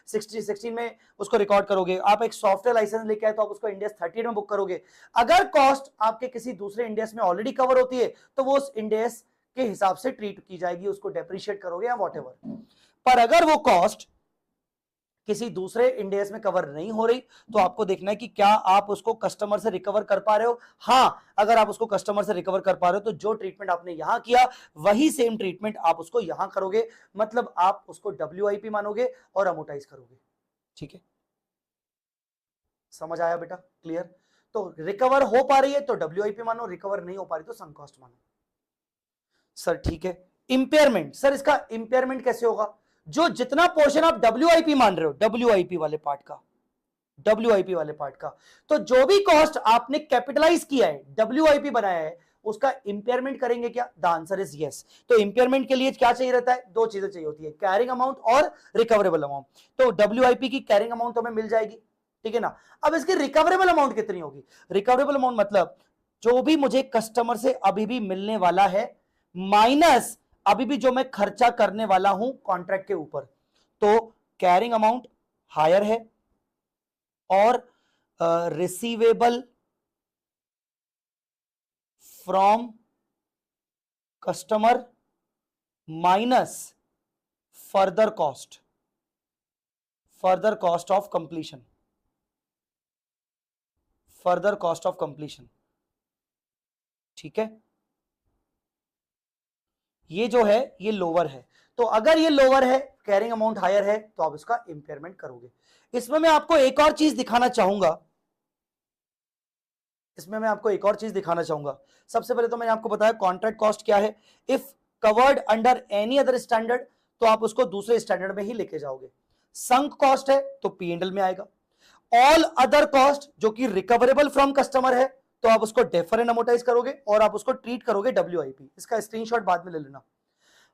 16 में उसको रिकॉर्ड करोगे। आप एक सॉफ्टवेयर लाइसेंस लेके आए तो आप उसको Ind AS 38 में बुक करोगे। अगर कॉस्ट आपके किसी दूसरे Ind AS में ऑलरेडी कवर होती है तो वो उस Ind AS के हिसाब से ट्रीट की जाएगी, उसको डेप्रिशिएट करोगे या वॉटेवर। पर अगर वो कॉस्ट किसी दूसरे Ind AS में कवर नहीं हो रही तो आपको देखना है कि क्या आप उसको कस्टमर से रिकवर कर पा रहे हो। हाँ, अगर आप उसको कस्टमर से रिकवर कर पा रहे हो तो जो ट्रीटमेंट आपने यहां किया वही सेम ट्रीटमेंट आप उसको यहां करोगे। मतलब आप उसको WIP मानोगे और अमोर्टाइज करोगे, ठीक है। समझ आया बेटा, क्लियर? तो रिकवर हो पा रही है तो WIP मानो, रिकवर नहीं हो पा रही तो संक कॉस्ट मानो। सर ठीक है। इंपेयरमेंट, सर इसका इंपेयरमेंट कैसे होगा? जो जितना पोर्शन आप WIP मान रहे हो, WIP वाले पार्ट का, WIP वाले पार्ट का, तो जो भी कॉस्ट आपने कैपिटलाइज किया है, WIP बनाया है, उसका इंपेयरमेंट करेंगे क्या? The answer is yes. तो इंपेयरमेंट के लिए क्या चाहिए रहता है? दो चीजें चाहिए होती है, कैरिंग अमाउंट और रिकवरेबल अमाउंट। तो WIP की कैरिंग अमाउंट हमें मिल जाएगी, ठीक है ना। अब इसकी रिकवरेबल अमाउंट कितनी होगी? रिकवरेबल अमाउंट मतलब जो भी मुझे कस्टमर से अभी भी मिलने वाला है माइनस अभी भी जो मैं खर्चा करने वाला हूं कॉन्ट्रैक्ट के ऊपर। तो कैरिंग अमाउंट हायर है और receivable from customer minus further cost of completion, further cost of completion, ठीक है। ये जो है ये लोअर है, तो अगर ये लोअर है, कैरिंग अमाउंट हायर है, तो आप इसका इंपेयरमेंट करोगे। इसमें मैं आपको एक और चीज दिखाना चाहूंगा, सबसे पहले तो मैंने आपको बताया कॉन्ट्रैक्ट कॉस्ट क्या है। If covered under any other standard तो आप उसको दूसरे स्टैंडर्ड में ही लेके जाओगे। संक कॉस्ट है तो P&L में आएगा। ऑल अदर कॉस्ट जो कि रिकवरेबल फ्रॉम कस्टमर है तो आप उसको डेफर एंड अमोटाइज करोगे और आप उसको ट्रीट करोगे WIP। इसका स्क्रीनशॉट बाद में ले लेना।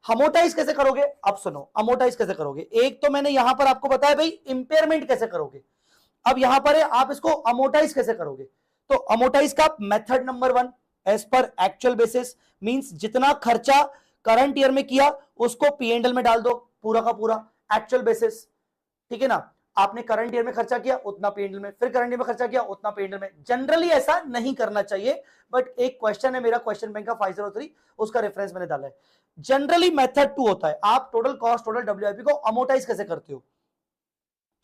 अमोटाइज कैसे करोगे? अब सुनो, अमोटाइज कैसे करोगे। एक तो मैंने यहां पर आपको बताया भाई इंपेयरमेंट कैसे करोगे। अब यहां पर है आप इसको अमोटाइज कैसे करोगे। तो अमोटाइज का method number 1 as per actual basis, means जितना खर्चा करंट ईयर में किया उसको P&L में डाल दो पूरा का पूरा एक्चुअल बेसिस, ठीक है ना। आपने करंट ईयर में खर्चा किया उतना P&L में, फिर करंट ईयर में खर्चा किया उतना P&L में। जनरली ऐसा नहीं करना चाहिए, बट एक क्वेश्चन है मेरा क्वेश्चन बैंक का 503, उसका रेफरेंस मैंने डाला है। जनरली मेथड 2 होता है, आप टोटल कॉस्ट टोटल WIP को अमोटाइज कैसे करते हो।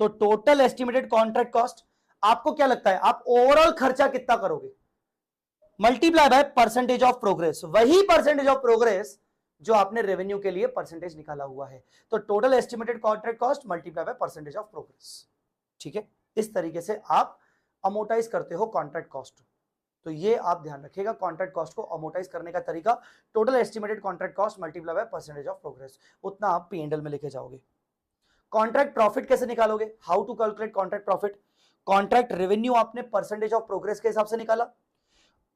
तो टोटल एस्टिमेटेड कॉन्ट्रैक्ट कॉस्ट, आपको क्या लगता है आप ओवरऑल खर्चा कितना करोगे, multiply by percentage of progress, वही परसेंटेज ऑफ प्रोग्रेस जो आपने रेवेन्यू के लिए परसेंटेज निकाला हुआ है। तो total estimated contract cost multiply by percentage of progress, ठीक है। इस तरीके से आप अमोटाइज करते हो कॉन्ट्रैक्ट कॉस्ट। तो ये आप ध्यान रखिएगा, कॉन्ट्रैक्ट कॉस्ट को अमोटाइज करने का तरीका total estimated contract cost multiply by percentage of progress, उतना आप P&L में लेके जाओगे। कॉन्ट्रैक्ट प्रॉफिट कैसे निकालोगे, how to calculate contract profit. Contract revenue आपने परसेंटेज ऑफ प्रोग्रेस के हिसाब से निकाला,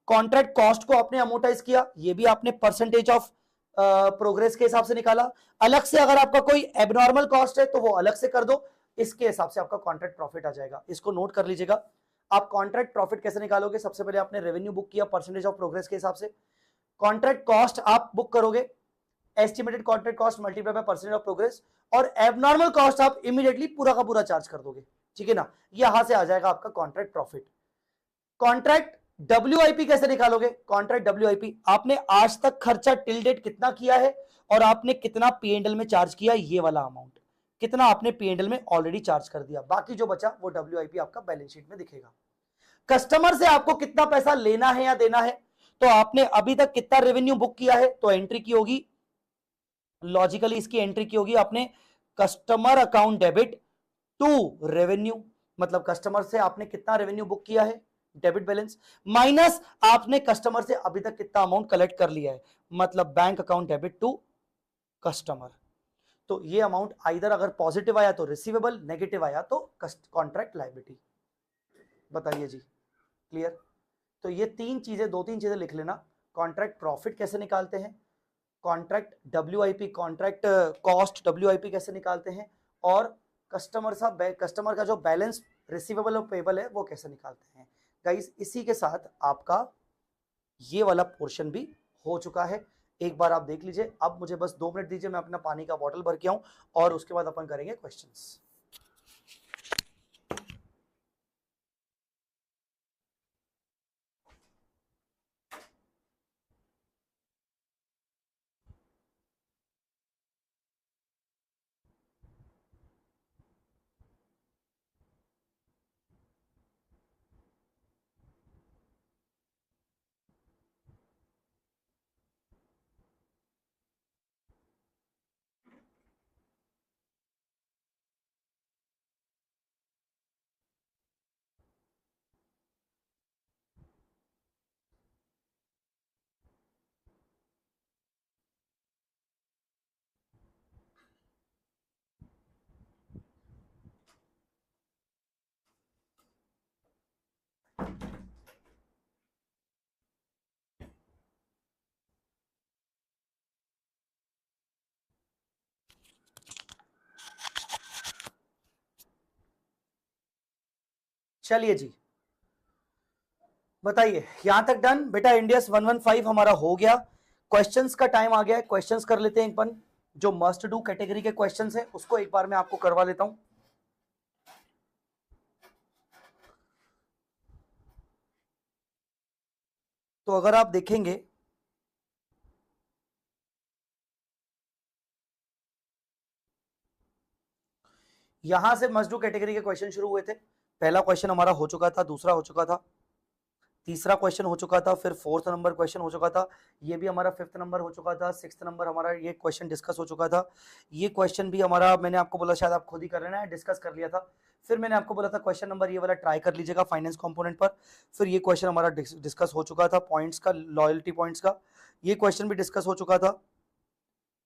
कॉन्ट्रैक्ट कॉस्ट को आपने अमोटाइज किया, ये भी आपने परसेंटेज ऑफ प्रोग्रेस के हिसाब से निकाला। अलग से अगर आपका कोई एबनॉर्मल कॉस्ट है तो वो अलग से कर दो, इसके हिसाब से आपका कॉन्ट्रैक्ट प्रॉफिट आ जाएगा। इसको नोट कर लीजिएगा। आप कॉन्ट्रैक्ट प्रॉफिट कैसे निकालोगे, सबसे पहले आपने रेवेन्यू बुक किया परसेंटेज ऑफ प्रोग्रेस के हिसाब से, कॉन्ट्रैक्ट कॉस्ट आप बुक करोगे estimated contract cost multiply by percentage of progress, और एबनॉर्मल कॉस्ट आप इमीडिएटली पूरा का पूरा चार्ज कर दोगे, ठीक है ना। यहां से आ जाएगा आपका कॉन्ट्रैक्ट प्रॉफिट। कॉन्ट्रैक्ट WIP कैसे निकालोगे, कॉन्ट्रैक्ट WIP आपने आज तक खर्चा टिल डेट कितना किया है और आपने कितना P&L में चार्ज किया, ये वाला अमाउंट कितना आपने P&L में ऑलरेडी चार्ज कर दिया, बाकी जो बचा वो WIP आपका बैलेंस शीट में दिखेगा। कस्टमर से आपको कितना पैसा लेना है या देना है, तो आपने अभी तक कितना रेवेन्यू बुक किया है तो एंट्री की होगी, लॉजिकली इसकी एंट्री की होगी आपने customer account debit to revenue, मतलब कस्टमर से आपने कितना रेवेन्यू बुक किया है डेबिट बैलेंस, माइनस आपने कस्टमर से अभी तक कितना अमाउंट कलेक्ट कर लिया है, मतलब bank account debit to customer. तो ये अमाउंट आइदर अगर पॉजिटिव आया तो रिसीवेबल, नेगेटिव आया तो कॉन्ट्रैक्ट लायबिलिटी। बताइए जी, क्लियर। तो ये दो तीन चीजें लिख लेना। कॉन्ट्रैक्ट प्रॉफिट कैसे निकालते हैं, contract WIP contract cost WIP कैसे निकालते हैं, और कस्टमर का जो बैलेंस रिसीवेबल और पेबल है वो कैसे निकालते हैं। गाइस इसी के साथ आपका ये वाला पोर्शन भी हो चुका है, एक बार आप देख लीजिए। अब मुझे बस 2 मिनट दीजिए, मैं अपना पानी का बॉटल भर के आऊं और उसके बाद अपन करेंगे क्वेश्चंस। चलिए जी, बताइए यहां तक डन बेटा। इंडियस 115 हमारा हो गया। क्वेश्चंस का टाइम आ गया है, क्वेश्चंस कर लेते हैं एक बार। जो मस्ट डू कैटेगरी के क्वेश्चंस है उसको एक बार मैं आपको करवा लेता हूं। तो अगर आप देखेंगे यहां से मस्ट डू कैटेगरी के क्वेश्चन शुरू हुए थे। पहला क्वेश्चन हमारा हो चुका था, दूसरा हो चुका था, तीसरा क्वेश्चन हो चुका था, फिर 4th नंबर क्वेश्चन हो चुका था, ये भी हमारा 5th नंबर हो चुका था, 6th नंबर हमारा ये क्वेश्चन डिस्कस हो चुका था। ये क्वेश्चन भी हमारा मैंने आपको बोला शायद आप खुद ही कर लेना है, डिस्कस कर लिया था। फिर मैंने आपको बोला था क्वेश्चन नंबर ये वाला ट्राई कर लीजिएगा फाइनेंस कंपोनेंट पर। फिर ये क्वेश्चन हमारा डिस्कस हो चुका था पॉइंट्स का, लॉयल्टी पॉइंट्स का, ये क्वेश्चन भी डिस्कस हो चुका था।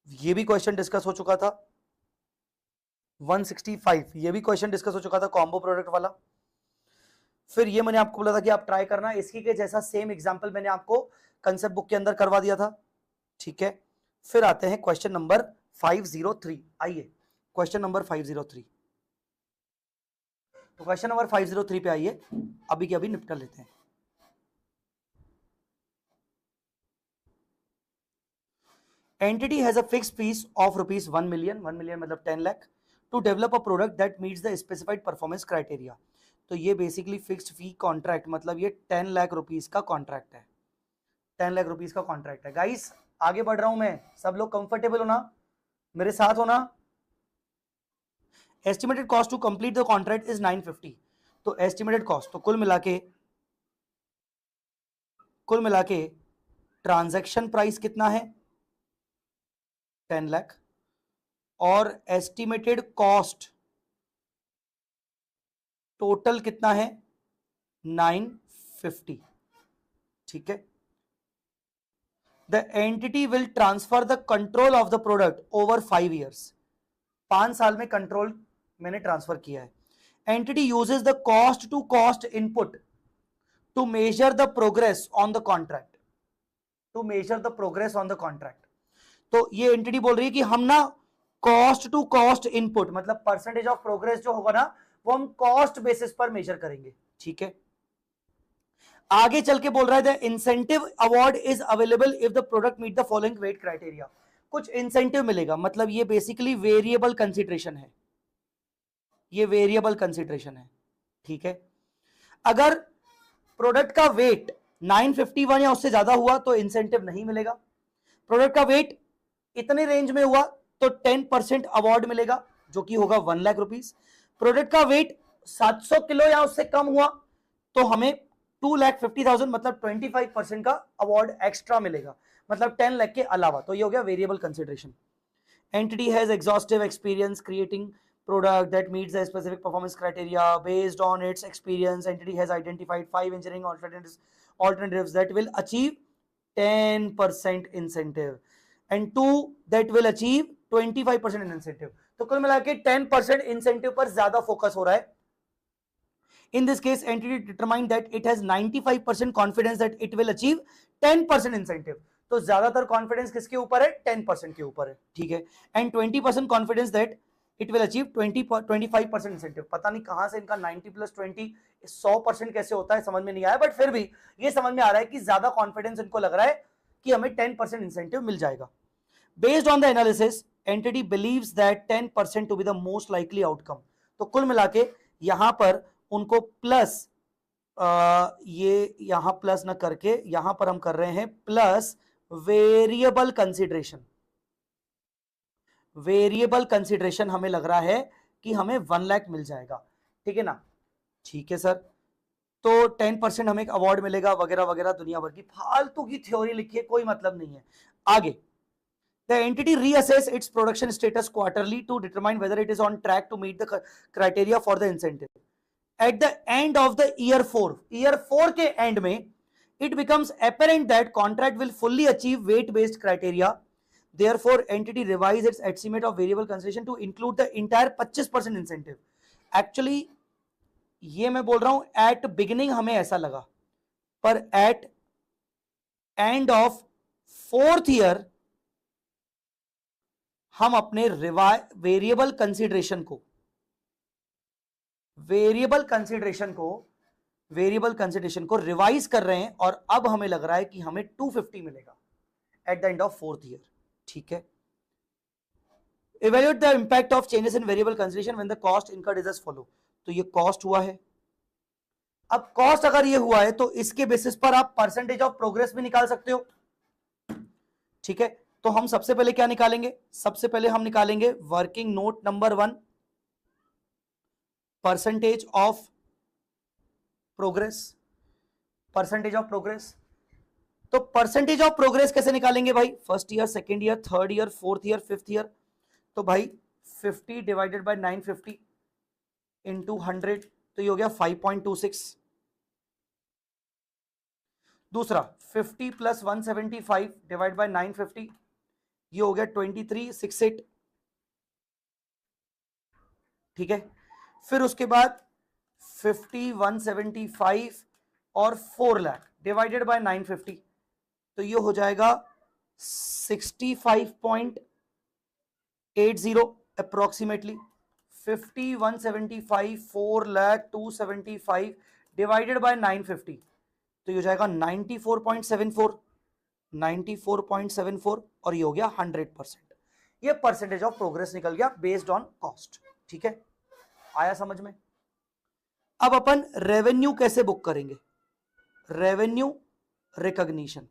ये भी क्वेश्चन डिस्कस हो चुका था। 165 ये भी क्वेश्चन डिस्कस हो चुका था कॉम्बो प्रोडक्ट वाला। फिर ये मैंने आपको बोला था कि आप ट्राई करना, इसकी के जैसा सेम एग्जांपल मैंने आपको कंसेप्ट बुक के अंदर करवा दिया था, ठीक है। फिर आते हैं क्वेश्चन नंबर 503। आइए क्वेश्चन नंबर 503, तो क्वेश्चन नंबर 503 पे आइए, अभी के अभी निपटा लेते हैं। Entity has a fix fees of rupees 1 million, 1 million मतलब 10 lakh, to develop a product that meets the specified performance criteria. तो ये बेसिकली फिक्स्ड फी कॉन्ट्रैक्ट, मतलब ये 10 लाख रुपीज का कॉन्ट्रैक्ट है, 10 लाख रुपीज का कॉन्ट्रैक्ट है। गाइस आगे बढ़ रहा हूं मैं, सब लोग कंफर्टेबल हो ना, मेरे साथ हो ना। Estimated cost to complete the contract is 950। तो एस्टिमेटेड कॉस्ट, तो कुल मिला के ट्रांजैक्शन प्राइस कितना है 10 लाख, और एस्टिमेटेड कॉस्ट टोटल कितना है 950, ठीक है। The entity will transfer the control of the product over 5 years, 5 साल में कंट्रोल मैंने ट्रांसफर किया है। Entity uses the cost to cost input to measure the progress on the contract, to measure the progress on the contract. तो ये entity बोल रही है कि हम ना कॉस्ट टू कॉस्ट इनपुट, मतलब परसेंटेज ऑफ प्रोग्रेस जो होगा ना वो हम कॉस्ट बेसिस पर मेजर करेंगे, ठीक है। आगे चल के बोल रहा है the incentive award is available if the product meet the following weight criteria. कुछ इंसेंटिव मिलेगा, मतलब ये बेसिकली वेरिएबल कंसीडरेशन है, ये वेरिएबल कंसीडरेशन है, ठीक है। अगर प्रोडक्ट का वेट 951 या उससे ज्यादा हुआ तो इंसेंटिव नहीं मिलेगा। प्रोडक्ट का वेट इतने रेंज में हुआ तो 10% अवार्ड मिलेगा, जो कि होगा 1 लाख रुपीज। प्रोडक्ट का वेट 700 किलो या उससे कम हुआ तो हमें 2,50,000 मतलब 25% का अवार्ड एक्स्ट्रा मिलेगा, मतलब 10 लाख के अलावा। तो ये हो गया variable consideration. Entity has exhaustive experience creating product that meets the specific performance criteria. Based on its experience, entity has identified 5 engineering alternatives that will achieve 10% incentive and 2 that will achieve 25% incentive. तो कुल मिला के 10% incentive पर ज्यादा focus हो रहा है। In this case, entity determined that it has 95% confidence that it will achieve 10% incentive. तो ज्यादातर कॉन्फिडेंस किसके ऊपर है 10% के ऊपर है, ठीक है। And 20% confidence that it will achieve 25% incentive. पता नहीं कहां से इनका 90 + 20 100% कैसे होता है, समझ में नहीं आया, बट फिर भी ये समझ में आ रहा है कि ज्यादा कॉन्फिडेंस इनको लग रहा है कि हमें 10% इंसेंटिव मिल जाएगा। Based on the analysis entity believes that 10% to be the most likely outcome. तो कुल मिला के यहां पर उनको प्लस ये यहां प्लस न करके यहां पर हम कर रहे हैं plus variable consideration. Variable consideration हमें लग रहा है कि हमें 1 लाख मिल जाएगा, ठीक है ना, ठीक है सर। तो 10% हमें अवार्ड मिलेगा वगैरह वगैरह, दुनिया भर की फालतू की थ्योरी लिखी है, कोई मतलब नहीं है। आगे the entity reassess its production status quarterly to determine whether it is on track to meet the criteria for the incentive. At the end of the year 4 के end में it becomes apparent that contract will fully achieve weight based criteria. Therefore entity revise its estimate of variable consideration to include the entire 25% incentive. Actually ये मैं बोल रहा हूं at beginning हमें ऐसा लगा, पर at end of 4th year हम अपने वेरिएबल कंसिडरेशन को रिवाइज कर रहे हैं, और अब हमें लग रहा है कि हमें 250 मिलेगा at the end of 4th year, ठीक है। Evaluate the impact of changes in variable consideration when the cost incurred is as follow. तो ये कॉस्ट हुआ है। अब कॉस्ट अगर ये हुआ है तो इसके बेसिस पर आप परसेंटेज ऑफ प्रोग्रेस भी निकाल सकते हो, ठीक है। तो हम सबसे पहले क्या निकालेंगे, सबसे पहले हम निकालेंगे working note number 1, percentage of progress, percentage of progress. तो परसेंटेज ऑफ प्रोग्रेस कैसे निकालेंगे भाई, first year, second year, third year, fourth year, fifth year. तो भाई 50 डिवाइडेड बाय 950 इंटू 100, तो ये हो गया 5.26। दूसरा 50 + 175 डिवाइड बाय 950, ये हो गया 2368, ठीक है। फिर उसके बाद 50,175 और 4 लाख डिवाइडेड बाय 950, तो ये हो जाएगा 65.80 अप्रोक्सीमेटली। 50,175, 4 लाख 275 डिवाइडेड बाय 950, तो ये हो जाएगा 94.74, 94.74, और ये हो गया 100%। ये परसेंटेज ऑफ प्रोग्रेस निकल गया बेस्ड ऑन कॉस्ट, ठीक है। आया समझ में? अब अपन रेवेन्यू कैसे बुक करेंगे? रेवेन्यू रिकॉग्निशन,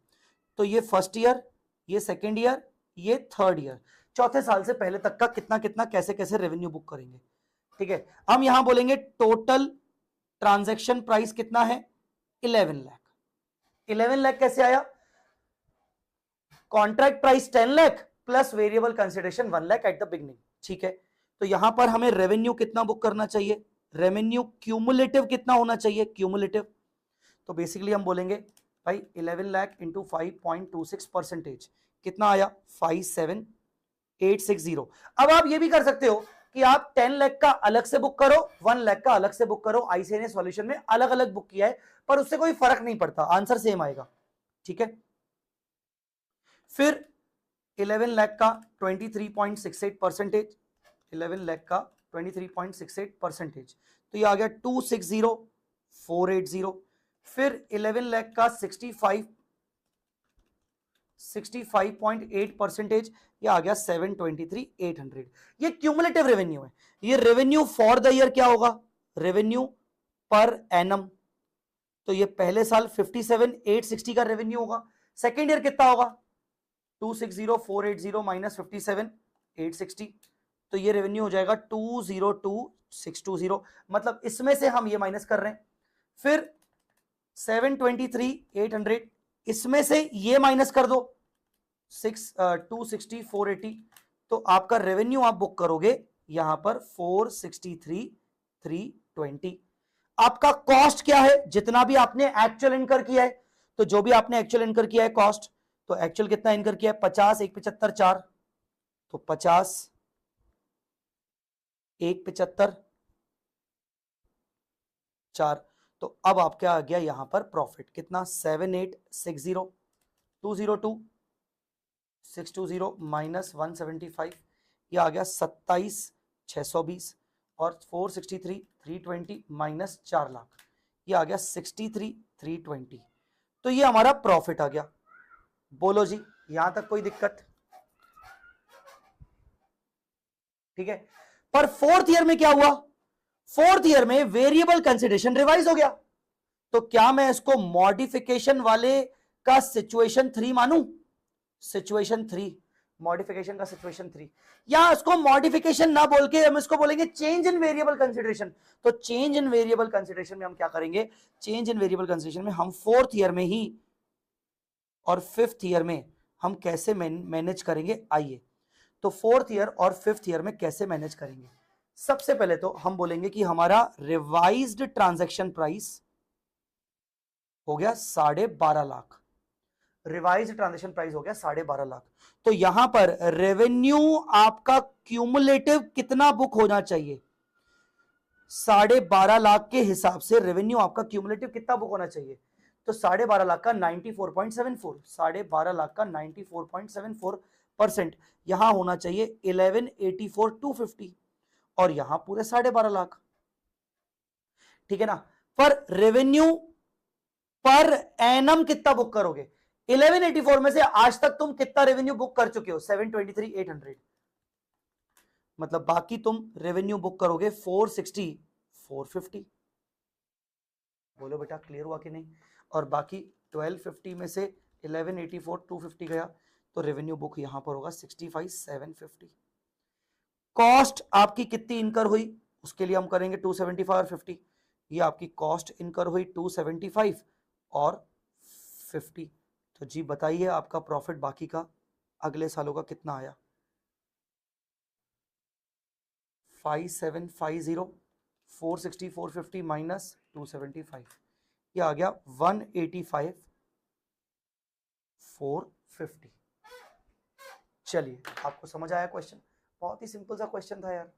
तो ये फर्स्ट ईयर, ये सेकेंड ईयर, ये थर्ड ईयर, चौथे साल से पहले तक का कितना कितना कैसे कैसे रेवेन्यू बुक करेंगे, ठीक है। हम यहां बोलेंगे टोटल ट्रांजैक्शन प्राइस कितना है, 11 लाख। 11 लाख कैसे आया? Contract price 10 lakh plus variable consideration 1 lakh at the beginning, ठीक है। तो यहां पर हमें रेवेन्यू कितना बुक करना चाहिए? रेवेन्यू क्यूमुलेटिव कितना होना चाहिए? क्यूमुलेटिव, तो बेसिकली हम बोलेंगे भाई 11 लाख इंटू 5.26% कितना आया? 57,860। अब आप ये भी कर सकते हो कि आप 10 लाख का अलग से बुक करो, 1 लाख का अलग से बुक करो। आईसीए ने सॉल्यूशन में अलग अलग बुक किया है, पर उससे कोई फर्क नहीं पड़ता, आंसर सेम आएगा, ठीक है। फिर 11 लाख का 23.68%, 11 लाख का 23.68%, तो ये आ गया 260,480। फिर 11 लाख का 65.8%, ये आ गया 723,800। ये क्यूमुलेटिव रेवेन्यू है। ये रेवेन्यू फॉर द ईयर क्या होगा? रेवेन्यू पर एनम, तो ये पहले साल 57,860 का रेवेन्यू होगा। सेकेंड ईयर कितना होगा? 260,480 माइनस 57,860, तो ये रेवेन्यू हो जाएगा 202,620। मतलब इसमें से हम ये माइनस कर रहे हैं। फिर 723,800, इसमें से ये माइनस कर दो 260,480, तो आपका रेवेन्यू आप बुक करोगे यहां पर 463,320। आपका कॉस्ट क्या है? जितना भी आपने एक्चुअल इनकर किया है, तो जो भी आपने एक्चुअल इनकर किया है कॉस्ट, तो एक्चुअल कितना इनकर किया है? 50, 175, 4, तो 50, 175, 4, तो अब आपका आ गया यहां पर प्रॉफिट कितना? 7,860, 202,620 माइनस 175, ये आ गया 27,620, और 463,320 माइनस 4 लाख, ये आ गया 63,320। तो ये हमारा प्रॉफिट आ गया। बोलो जी, यहां तक कोई दिक्कत? ठीक है। पर फोर्थ ईयर में क्या हुआ? फोर्थ ईयर में वेरिएबल कंसिडरेशन रिवाइज हो गया, तो क्या मैं इसको मॉडिफिकेशन वाले का सिचुएशन 3 मानूं? सिचुएशन 3, मॉडिफिकेशन का सिचुएशन 3, या इसको मॉडिफिकेशन ना बोल के हम इसको बोलेंगे चेंज इन वेरिएबल कंसिडरेशन। तो चेंज इन वेरिएबल कंसिडरेशन में हम क्या करेंगे? चेंज इन वेरिएबल कंसिडरेशन में हम फोर्थ ईयर में ही और फिफ्थ ईयर में हम कैसे मैनेज करेंगे, आइए। तो फोर्थ ईयर और फिफ्थ ईयर में कैसे मैनेज करेंगे? सबसे पहले तो हम बोलेंगे कि हमारा रिवाइज्ड ट्रांजैक्शन प्राइस हो गया 12.5 लाख। रिवाइज्ड ट्रांजैक्शन प्राइस हो गया 12.5 लाख। तो यहां पर रेवेन्यू आपका क्यूमुलेटिव कितना बुक होना चाहिए? 12.5 लाख के हिसाब से रेवेन्यू आपका क्यूमुलेटिव कितना बुक होना चाहिए? तो 12.5 लाख का 94.74, 12.5 लाख का 94.74% यहां होना चाहिए 11,84,250, और यहां पूरे 12.5 लाख, ठीक है ना। पर रेवेन्यू पर एनम कितना बुक करोगे? 1184 में से आज तक तुम कितना रेवेन्यू बुक कर चुके हो? 723,800, मतलब बाकी तुम रेवेन्यू बुक करोगे 460,450। बोलो बेटा, क्लियर हुआ कि नहीं? और बाकी 1250 में से 1184,250 गया, तो रेवेन्यू बुक यहां पर होगा 65,750। कॉस्ट आपकी कितनी इनकर हुई? उसके लिए हम करेंगे 275 और 50। ये आपकी कॉस्ट इनकर हुई 275 और 50। तो जी बताइए आपका प्रॉफिट बाकी का अगले सालों का कितना आया? 5750, 460, 450 माइनस 275, ये आ गया 185, 450। चलिए, आपको समझ आया क्वेश्चन? बहुत ही सिंपल सा क्वेश्चन था यार।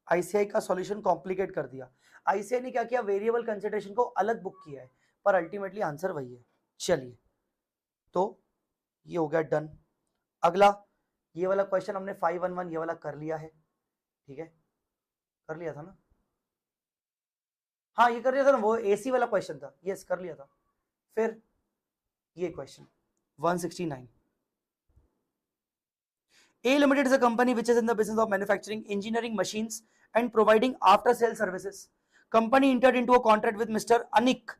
आईसीआई का सॉल्यूशन कॉम्प्लिकेट कर दिया। आईसीआई ने क्या किया, वेरिएबल कंसिडरेशन को अलग बुक किया है, पर अल्टीमेटली आंसर वही है। चलिए, तो ये हो गया डन। अगला, ये वाला क्वेश्चन हमने 511 ये वाला कर लिया है, ठीक है, कर लिया था ना? हाँ, ये कर लिया था ना, वो एसी वाला क्वेश्चन था, यस कर लिया था। फिर ये question 169, A Limited is a company which is in the business of manufacturing engineering machines and providing after sale services. Company entered into a contract with Mr. Anik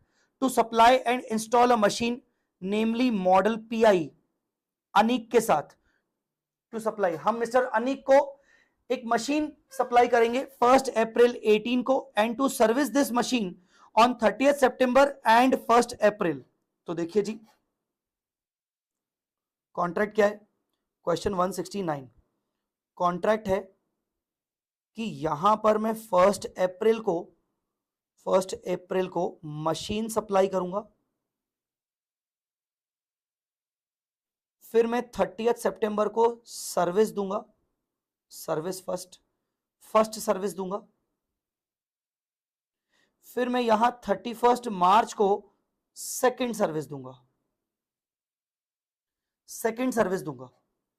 to supply and install a machine, namely model PI. Anik के साथ to supply, हम mister Anik को एक machine supply करेंगे 1 अप्रैल 18 को and to service this machine on 30 सितंबर and 1 April. तो देखिए जी, कॉन्ट्रैक्ट क्या है? क्वेश्चन 169 कॉन्ट्रैक्ट है कि यहां पर मैं 1 अप्रैल को मशीन सप्लाई करूंगा, फिर मैं 30 सितंबर को सर्विस दूंगा, सर्विस फर्स्ट सर्विस दूंगा, फिर मैं यहां 31 मार्च को सेकंड सर्विस दूंगा,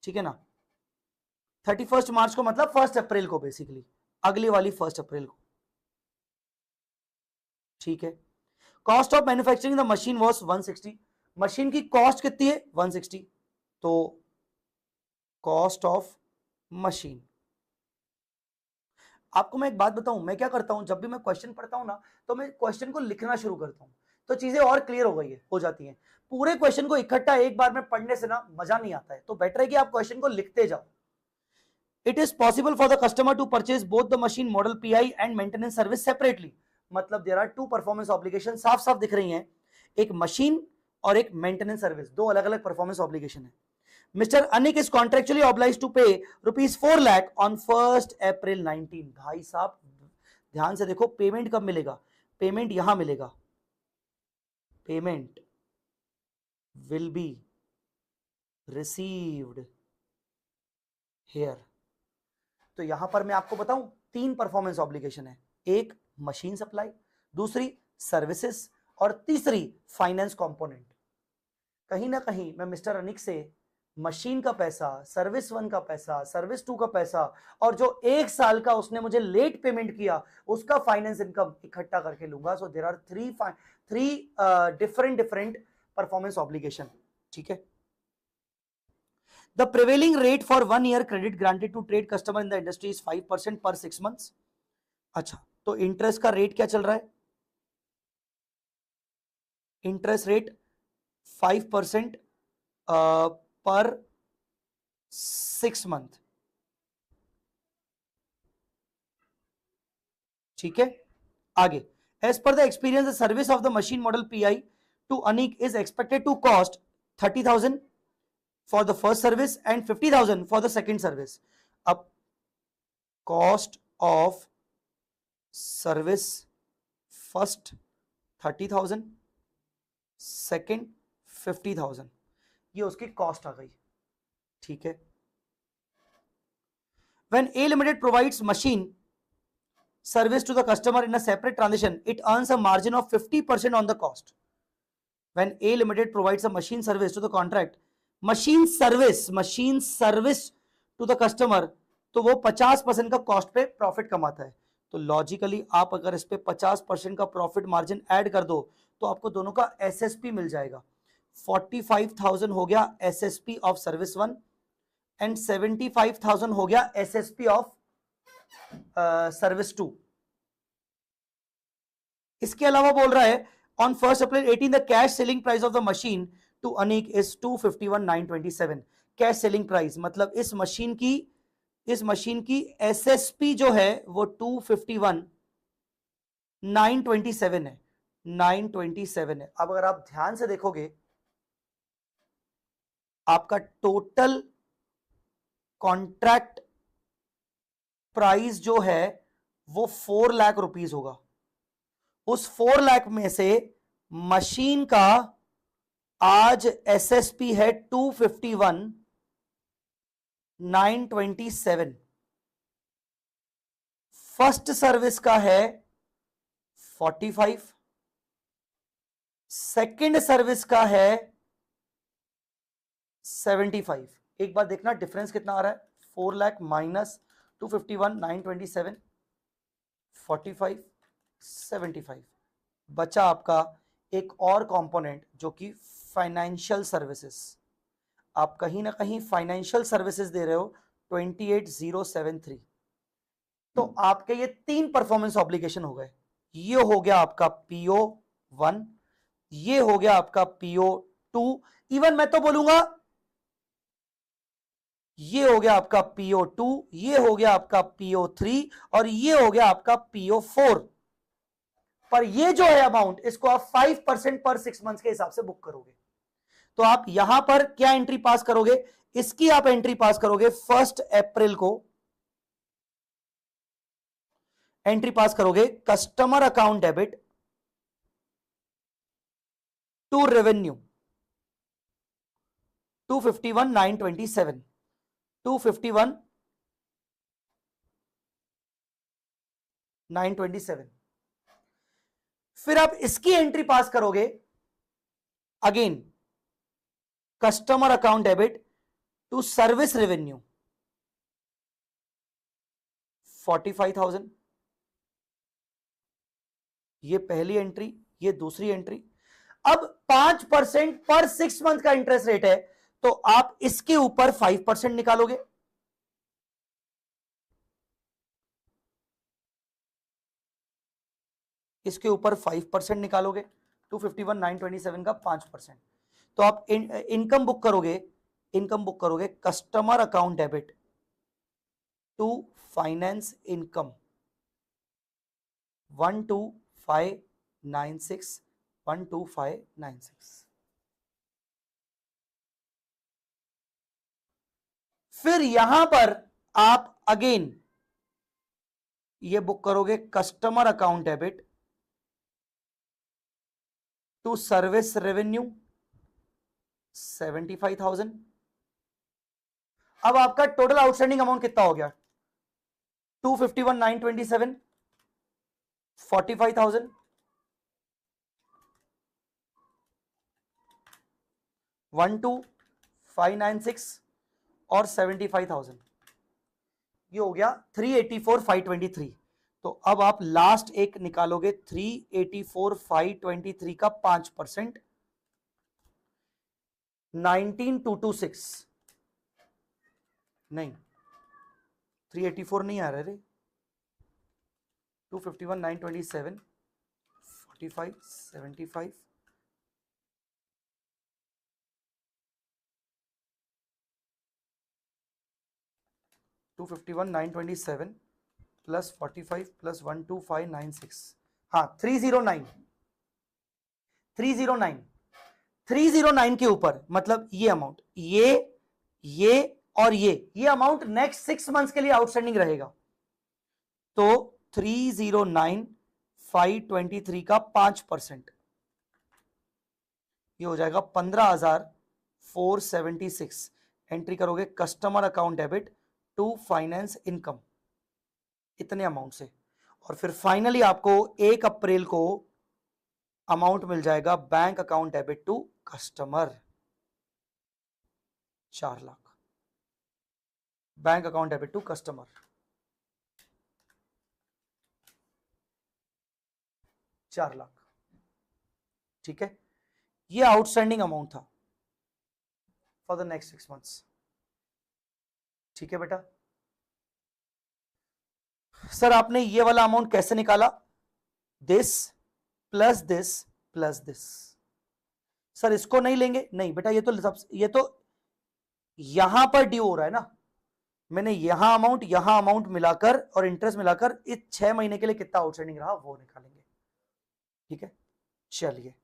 ठीक है ना? 31 मार्च को मतलब 1 अप्रैल को, बेसिकली अगली वाली 1 अप्रैल को, ठीक है। Cost of manufacturing the machine was 160, machine की कॉस्ट कितनी है? 160, तो कॉस्ट ऑफ मशीन। आपको मैं एक बात बताऊं, मैं क्या करता हूं, जब भी मैं क्वेश्चन पढ़ता हूं ना, तो मैं क्वेश्चन को लिखना शुरू करता हूं, तो चीजें और क्लियर हो जाती हैं। पूरे क्वेश्चन को इकट्ठा एक बार में पढ़ने से ना मजा नहीं आता है, तो बेटर है कि आप क्वेश्चन को लिखते जाओ। It is possible for the customer to purchase both the machine model PI and maintenance service separately, मतलब देयर आर 2 परफॉर्मेंस ऑब्लिगेशन, साफ साफ दिख रही हैं, एक मशीन और एक मेंटेनेंस सर्विस, 2 अलग अलग परफॉर्मेंस ऑब्लिगेशन है। Mister Anik is contractually obliged to pay ₹4 lakh on 1 अप्रैल 19। भाई साहब ध्यान से देखो, पेमेंट कब मिलेगा? पेमेंट यहां मिलेगा, payment will be received here. तो यहां पर मैं आपको बताऊं, 3 परफॉर्मेंस ऑब्लिगेशन है, एक मशीन सप्लाई, दूसरी सर्विसेज और तीसरी फाइनेंस कंपोनेंट। कहीं ना कहीं मैं मिस्टर अनिक से मशीन का पैसा, सर्विस 1 का पैसा, सर्विस 2 का पैसा और जो 1 साल का उसने मुझे लेट पेमेंट किया उसका फाइनेंस इनकम इकट्ठा करके लूंगा। So there are 3 different performance obligation, ठीक है। The prevailing rate for 1 year credit granted to trade customer in the industry is 5% per 6 months. अच्छा, तो इंटरेस्ट का रेट क्या चल रहा है? इंटरेस्ट रेट 5% पर 6 मंथ, ठीक है। आगे, as per the experience the service of the machine model PI to Anik is expected to cost 30,000 for the first service and 50,000 for the second service. अब cost of service first 30,000, second 50,000, ये उसकी cost आ गई, ठीक है। When A Limited provides machine service to the customer in a separate transaction, it earns a margin of 50% on the cost. When A Limited provides a machine service to the contract, machine service to the customer, तो वो 50% का cost पे profit कमाता है। तो logically आप अगर इस पे 50% का प्रॉफिट मार्जिन ऐड कर दो तो आपको दोनों का एसएसपी मिल जाएगा। 45,000 हो गया एसएसपी ऑफ सर्विस 1 एंड 75,000 हो गया एसएसपी ऑफ सर्विस 2। इसके अलावा बोल रहा है on 1 April 18 the cash selling price of the machine to Anik is 251,927। Cash selling price मतलब इस मशीन की इस मशीन की एसएसपी जो है वो 251,927 है, 927 है। अब अगर आप ध्यान से देखोगे आपका टोटल कॉन्ट्रैक्ट प्राइस जो है वो 4 लाख रुपीस होगा। उस 4 लाख में से मशीन का आज एसएसपी है 251,927। फर्स्ट सर्विस का है 45, सेकंड सर्विस का है 75। एक बार देखना डिफरेंस कितना आ रहा है, 4 लाख माइनस 251,927, 45, 75। बचा आपका एक और कंपोनेंट जो कि फाइनेंशियल सर्विसेज। आप कहीं ना कहीं फाइनेंशियल सर्विसेज दे रहे हो 28,073। तो आपके ये 3 परफॉर्मेंस ऑब्लिगेशन हो गए। ये हो गया आपका PO1, ये हो गया आपका PO2, इवन मैं तो बोलूंगा ये हो गया आपका PO2, ये हो गया आपका PO3 और ये हो गया आपका PO4। पर ये जो है अमाउंट, इसको आप 5% पर 6 मंथ्स के हिसाब से बुक करोगे। तो आप यहां पर क्या एंट्री पास करोगे, इसकी आप एंट्री पास करोगे 1 अप्रैल को। एंट्री पास करोगे customer account debit to revenue 251,927, 251,927। फिर आप इसकी एंट्री पास करोगे again customer account debit to service revenue 45,000। ये पहली एंट्री, ये दूसरी एंट्री। अब 5% पर 6 मंथ का इंटरेस्ट रेट है, तो आप इसके ऊपर 5% निकालोगे। इसके ऊपर 5% निकालोगे, 251,927 का 5%। तो आप इनकम बुक करोगे, इनकम बुक करोगे customer account debit to finance income 12596, 12596। फिर यहां पर आप अगेन ये बुक करोगे customer account debit to service revenue 75,000। अब आपका टोटल आउटस्टैंडिंग अमाउंट कितना हो गया, 251,927, 45,000, 12596 और 75,000। ये हो गया 384,523। तो अब आप लास्ट एक निकालोगे 384,523 का 5%, 19,226। नहीं 384 नहीं आ रहा रे, 251,927, 45, 75, 251,927 प्लस 45 प्लस 12596, हाँ 309, 309 के ऊपर, मतलब ये अमाउंट, ये और ये अमाउंट नेक्स्ट 6 मंथ्स के लिए आउटस्टैंडिंग रहेगा। तो 309,523 का 5%, ये हो जाएगा 15,476। एंट्री करोगे customer account debit to finance income इतने अमाउंट से। और फिर फाइनली आपको 1 अप्रैल को अमाउंट मिल जाएगा bank account debit to customer 4 lakh. Bank account debit to customer 4 lakh. ठीक है, ये आउटस्टैंडिंग अमाउंट था फॉर द नेक्स्ट 6 मंथ्स। ठीक है बेटा, सर आपने ये वाला अमाउंट कैसे निकाला, this plus this plus this. Sir इसको नहीं लेंगे, नहीं बेटा, ये तो यहां पर ड्यू हो रहा है ना, मैंने यहां अमाउंट मिलाकर और इंटरेस्ट मिलाकर इस 6 महीने के लिए कितना आउटस्टैंडिंग रहा वो निकालेंगे। ठीक है, चलिए,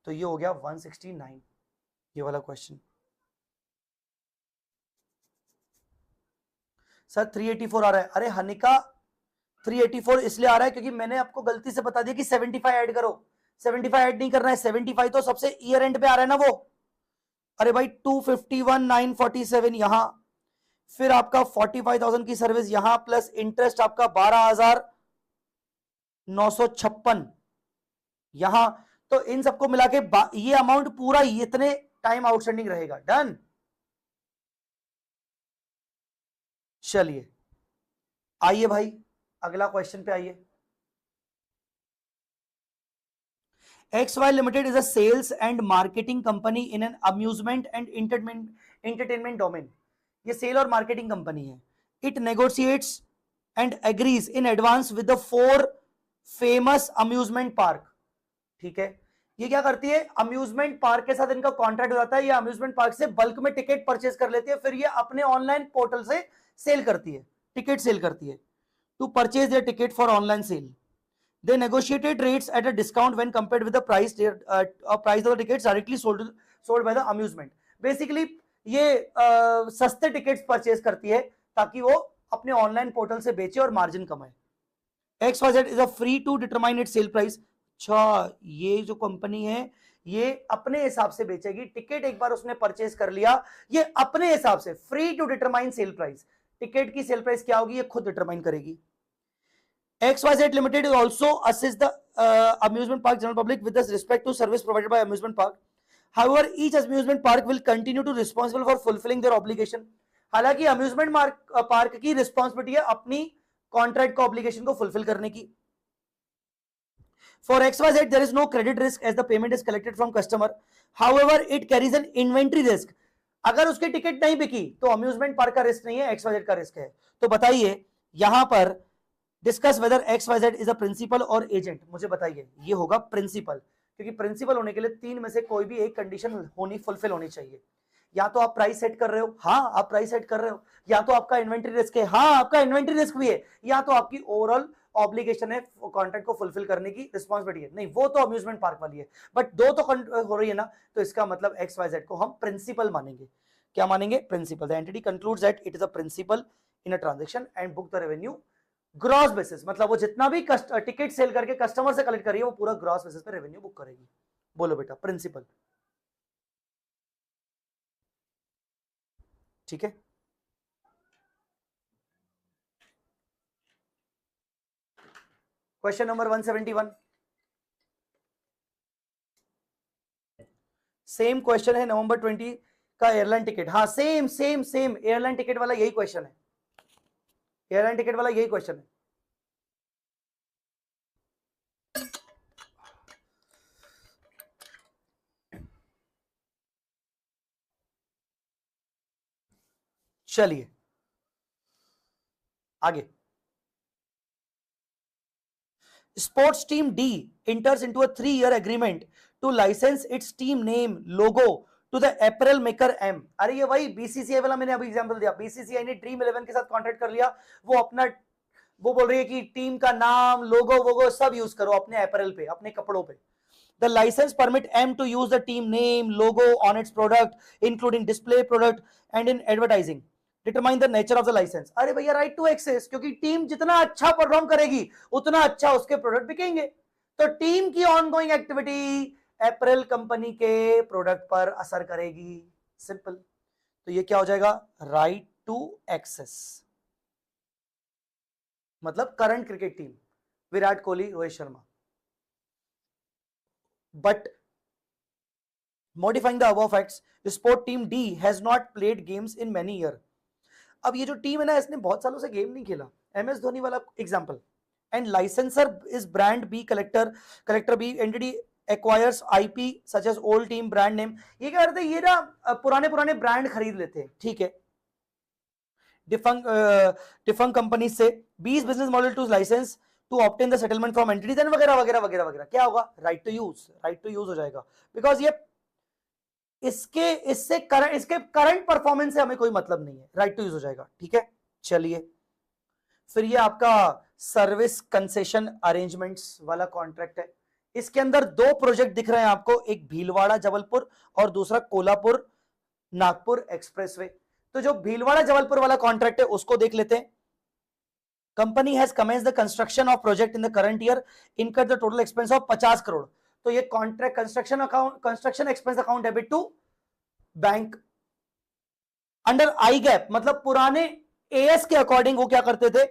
तो ये हो गया 169 ये वाला क्वेश्चन। सर 384 आ रहा है। अरे हनिका 384 इसलिए आ रहा है क्योंकि मैंने आपको गलती से बता दिया कि 75 ऐड करो। 75 ऐड नहीं करना है, 75 तो सबसे ईयर एंड पे आ रहा है ना वो। अरे भाई 251,947 यहां, फिर आपका 45,000 की सर्विस यहां, प्लस इंटरेस्ट आपका 12,956 यहां। तो इन सबको मिला के ये अमाउंट पूरा इतने टाइम आउटस्टैंडिंग रहेगा। डन। चलिए आइए भाई अगला क्वेश्चन पे आइए। XY Limited is a sales and marketing company in an amusement and entertainment domain. ये सेल और मार्केटिंग कंपनी है। It negotiates and agrees in advance with the 4 famous amusement park. ठीक है, ये क्या करती है, अम्यूजमेंट पार्क के साथ इनका कॉन्ट्रैक्ट हो जाता है। ये अम्यूजमेंट पार्क से बल्क में टिकट परचेज कर लेती है, फिर ये अपने ऑनलाइन पोर्टल से सेल करती है, टिकट सेल करती है। To purchase their ticket for online sale, they negotiated rates at a discount when compared with the price of the tickets directly sold by the amusement. Basically ये सस्ते tickets purchase करती है ताकि वो अपने online portal से बेचे और मार्जिन कमाए। XYZ is a free to determine its sale price. अच्छा, ये जो कंपनी है ये अपने हिसाब से बेचेगी टिकट। एक बार उसने परचेज कर लिया, ये अपने हिसाब से free to determine sale price. Ticket की सेल प्राइस क्या होगी ये खुद डिटरमाइन करेगी। XYZ Limited will also assist the amusement park general public with respect to service provided by amusement park. However, each amusement park will continue to responsible for fulfilling their obligation. हालांकि amusement park की responsibility है अपनी contract को obligation को fulfil करने की। For XYZ there is no credit risk as the payment is collected from customer. However, it carries an inventory risk. अगर उसकी टिकट नहीं बिकी तो अम्यूजमेंट पार्क का रिस्क नहीं है, XYZ का रिस्क है। तो बताइए यहां पर discuss whether XYZ is a principal और एजेंट। मुझे बताइए, ये होगा प्रिंसिपल, क्योंकि प्रिंसिपल होने के लिए 3 में से कोई भी एक कंडीशन होनी फुलफिल होनी चाहिए। या तो आप प्राइस सेट कर रहे हो, हाँ आप प्राइस सेट कर रहे हो, या तो आपका इन्वेंट्री रिस्क है, हाँ आपका इन्वेंट्री रिस्क भी है, या तो आपकी ओवरऑल ऑब्लिगेशन है कॉन्ट्रैक्ट को फुलफिल करने की रिस्पॉन्सिबिलिटी है। नहीं, वो तो अम्यूजमेंट पार्क वाली है, बट दो तो हो रही है ना, तो इसका मतलब XYZ को हम प्रिंसिपल मानेंगे। क्या मानेंगे? Principal. The entity concludes that it is a principal in a transaction and book the revenue gross basis. मतलब वो जितना भी टिकट सेल करके कस्टमर से कलेक्ट करिए वो पूरा ग्रॉस बेसिस पे रेवेन्यू बुक करेगी। बोलो बेटा, प्रिंसिपल। ठीक है, क्वेश्चन नंबर 171 सेम क्वेश्चन है, नवंबर 20 का एयरलाइन टिकट। हाँ same same same airline ticket वाला यही क्वेश्चन है, एयरलाइन टिकट वाला यही क्वेश्चन है। चलिए आगे। Sports team D enters into a 3-year agreement to license its team name, logo to the apparel maker M. अरे ये वही BCCI वाला मैंने अभी एग्जांपल दिया। BCCI ने ड्रीम 11 के साथ कॉन्ट्रैक्ट कर लिया, वो बोल रही है कि टीम का नाम, लोगो वोगो सब यूज करो अपने अपैरल पे, अपने कपड़ों पे। The license permit M to use the team name, logo on its product, including display product and in advertising. Determine the nature of the license. अरे भैया राइट टू एक्सेस, क्योंकि टीम जितना अच्छा परफॉर्म करेगी उतना अच्छा उसके प्रोडक्ट बिकेंगे। तो टीम की ऑनगोइंग एक्टिविटी अपैरल कंपनी के प्रोडक्ट पर असर करेगी। सिंपल। तो ये क्या हो जाएगा? Right to access. मतलब current cricket team Virat Kohli, Rohit Sharma. But modifying the above facts, the sport team D has not played games in many years. अब ये जो टीम है ना, इसने बहुत सालों से गेम नहीं खेला। MS धोनी वाला example. And licensor is brand B collector B entity acquires IP such as old team brand name. ये क्या करते हैं, ये ना पुराने ब्रांड खरीद लेते हैं। ठीक है, डिफंक कंपनी से 20 business model to licence to obtain the settlement from entity then वगैरह वगैरह वगैरह वगैरह। क्या होगा? राइट टू यूज हो जाएगा, बिकॉज ये इसके करंट परफॉर्मेंस से हमें कोई मतलब नहीं है, राइट टू यूज हो जाएगा। ठीक है, चलिए, फिर ये आपका सर्विस कंसेशन अरेंजमेंट्स वाला कॉन्ट्रैक्ट है। इसके अंदर दो प्रोजेक्ट दिख रहे हैं आपको, एक भीलवाड़ा जबलपुर और दूसरा कोल्हापुर नागपुर एक्सप्रेसवे। तो जो भीलवाड़ा जबलपुर वाला कॉन्ट्रैक्ट है उसको देख लेते हैं। Company has commenced the construction of project in the current year, incurred the total expense of 50 crore. तो ये contract construction account, construction expense account debit to bank under I GAAP, मतलब पुराने एएस के अकॉर्डिंग वो क्या करते थे,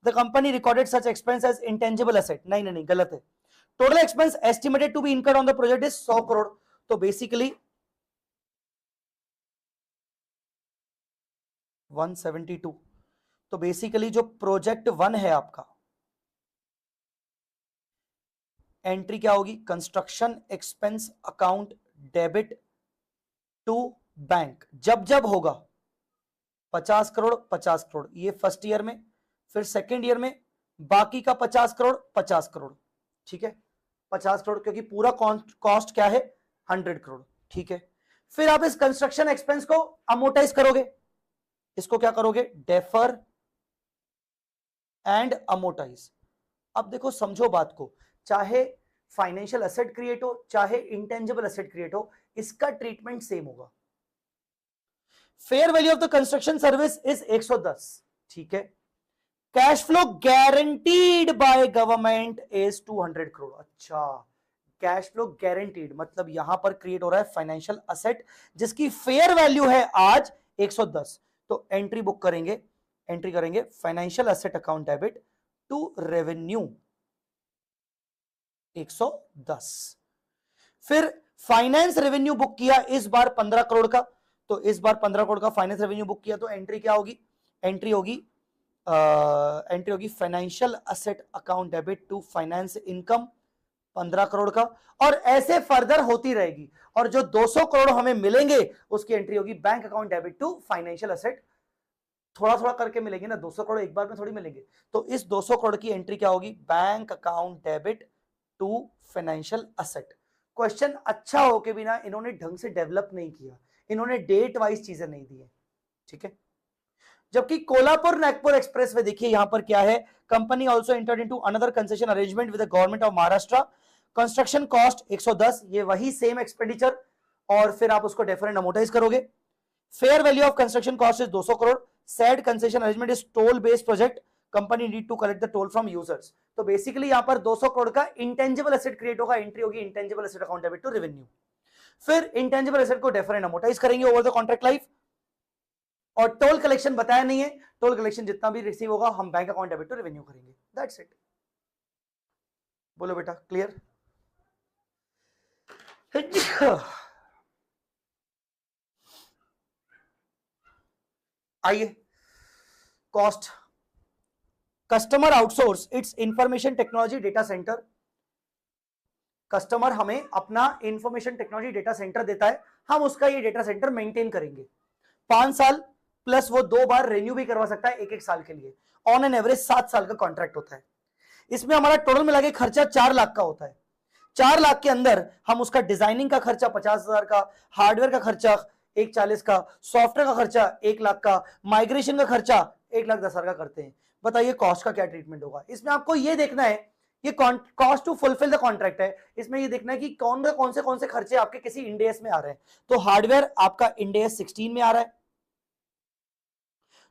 the company recorded such expense as intangible asset. नहीं नहीं नहीं, गलत है। Total expense estimated to be incurred on the project is 100 crore. तो बेसिकली 172। तो बेसिकली जो प्रोजेक्ट 1 है आपका, एंट्री क्या होगी, construction expense account debit to bank. जब जब होगा 50 करोड़ 50 करोड़, ये फर्स्ट ईयर में, फिर सेकेंड ईयर में बाकी का 50 करोड़ 50 करोड़, ठीक है, 50 करोड़, क्योंकि पूरा कॉस्ट क्या है 100 करोड़, ठीक है। फिर आप इस कंस्ट्रक्शन एक्सपेंस को अमोर्टाइज करोगे, इसको क्या करोगे, डेफर एंड अमोर्टाइज। अब देखो समझो बात को, चाहे फाइनेंशियल एसेट क्रिएट हो चाहे इंटेंजिबल एसेट क्रिएट हो, इसका ट्रीटमेंट सेम होगा। Fair value of the construction service is 110, ठीक है। Cash flow guaranteed by government is 200 crore. अच्छा, कैश फ्लो गारंटीड मतलब यहां पर क्रिएट हो रहा है फाइनेंशियल असेट जिसकी फेयर वैल्यू है आज 110। तो एंट्री बुक करेंगे, एंट्री करेंगे financial asset account debit to revenue 110। फिर फाइनेंस रेवेन्यू बुक किया इस बार 15 करोड़ का, तो इस बार 15 करोड़ का फाइनेंस रेवेन्यू बुक किया, तो एंट्री क्या होगी, एंट्री होगी financial asset account debit to finance income 15 crore का, और ऐसे फर्दर होती रहेगी। और जो 200 करोड़ हमें मिलेंगे उसकी एंट्री होगी bank account debit to financial asset. थोड़ा थोड़ा करके मिलेंगे ना, 200 करोड़ एक बार में थोड़ी मिलेंगे। तो इस 200 करोड़ की एंट्री क्या होगी, bank account debit to financial asset. Question अच्छा हो के बिना इन्होंने ढंग से डेवलप नहीं किया, इन्होंने डेट वाइज चीजें नहीं दी है, ठीक है। जबकि कोल्हापुर नागपुर एक्सप्रेस वे देखिए यहां पर क्या है, company also entered into another concession arrangement with the government of Maharashtra. Construction cost 110, ये वही सेम एक्सपेंडिचर, और फिर आप उसको डेफर एंड अमोर्टाइज करोगे। Fair value of construction cost is 200 crore. Said concession arrangement is toll based project, company need to collect the toll from users. तो basically यहां पर 200 करोड़ का इंटेंजिबल एसेट क्रिएट होगा, एंट्री होगी intangible asset account debit to revenue. फिर intangible asset को defer and amortise करेंगे over the contract life. और टोल कलेक्शन बताया नहीं है, टोल कलेक्शन जितना भी रिसीव होगा हम bank account debit to revenue करेंगे, दैट्स इट। बोलो बेटा, क्लियर? आइए, cost, customer outsource its information technology data centre. Customer हमें अपना इंफॉर्मेशन टेक्नोलॉजी डेटा सेंटर देता है, हम उसका ये डेटा सेंटर मेंटेन करेंगे 5 साल प्लस वो 2 बार रिन्यू भी करवा सकता है 1-1 साल के लिए। ऑन एन एवरेज 7 साल का कॉन्ट्रैक्ट होता है। इसमें हमारा टोटल मिला के खर्चा 4 लाख का होता है। 4 लाख के अंदर हम उसका डिजाइनिंग का खर्चा 50,000 का, हार्डवेयर का खर्चा 140 का, सॉफ्टवेयर का खर्चा 1 लाख का, माइग्रेशन का खर्चा 1,10,000 का करते हैं। बताइए कॉस्ट का क्या ट्रीटमेंट होगा। इसमें आपको ये देखना है, ये cost to fulfil the contract है, इसमें ये देखना है कि कौन से खर्चे आपके किसी इंड AS में आ रहे हैं। तो हार्डवेयर आपका इंड AS 16 में आ रहा है,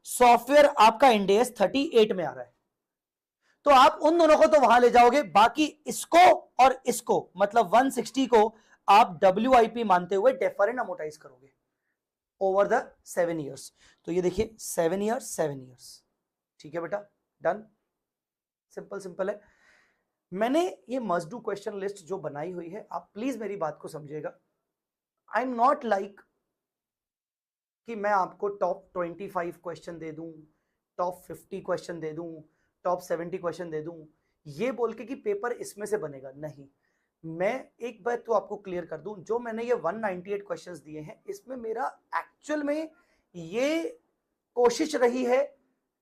सॉफ्टवेयर आपका इंड AS 38 में आ रहा है। तो आप उन दोनों को तो वहां ले जाओगे, बाकी इसको और इसको मतलब 160 को आप WIP मानते हुए डेफर एंड अमोर्टाइज करोगे ओवर द 7 ईयर्स। तो ये देखिए 7 ईयर्स, ठीक है बेटा, डन, सिंपल सिंपल है। मैंने ये मस्ट डू क्वेश्चन लिस्ट जो बनाई हुई है, आप प्लीज मेरी बात को समझिएगा। आई एम नॉट लाइक कि मैं आपको टॉप 25 क्वेश्चन दे दूं, टॉप 50 क्वेश्चन दे दूं, टॉप 70 क्वेश्चन दे दूं, ये बोल के कि पेपर इसमें से बनेगा, नहीं। मैं एक बात तो आपको क्लियर कर दूं, जो मैंने ये 198 क्वेश्चंस दिए हैं, इसमें मेरा एक्चुअल में ये कोशिश रही है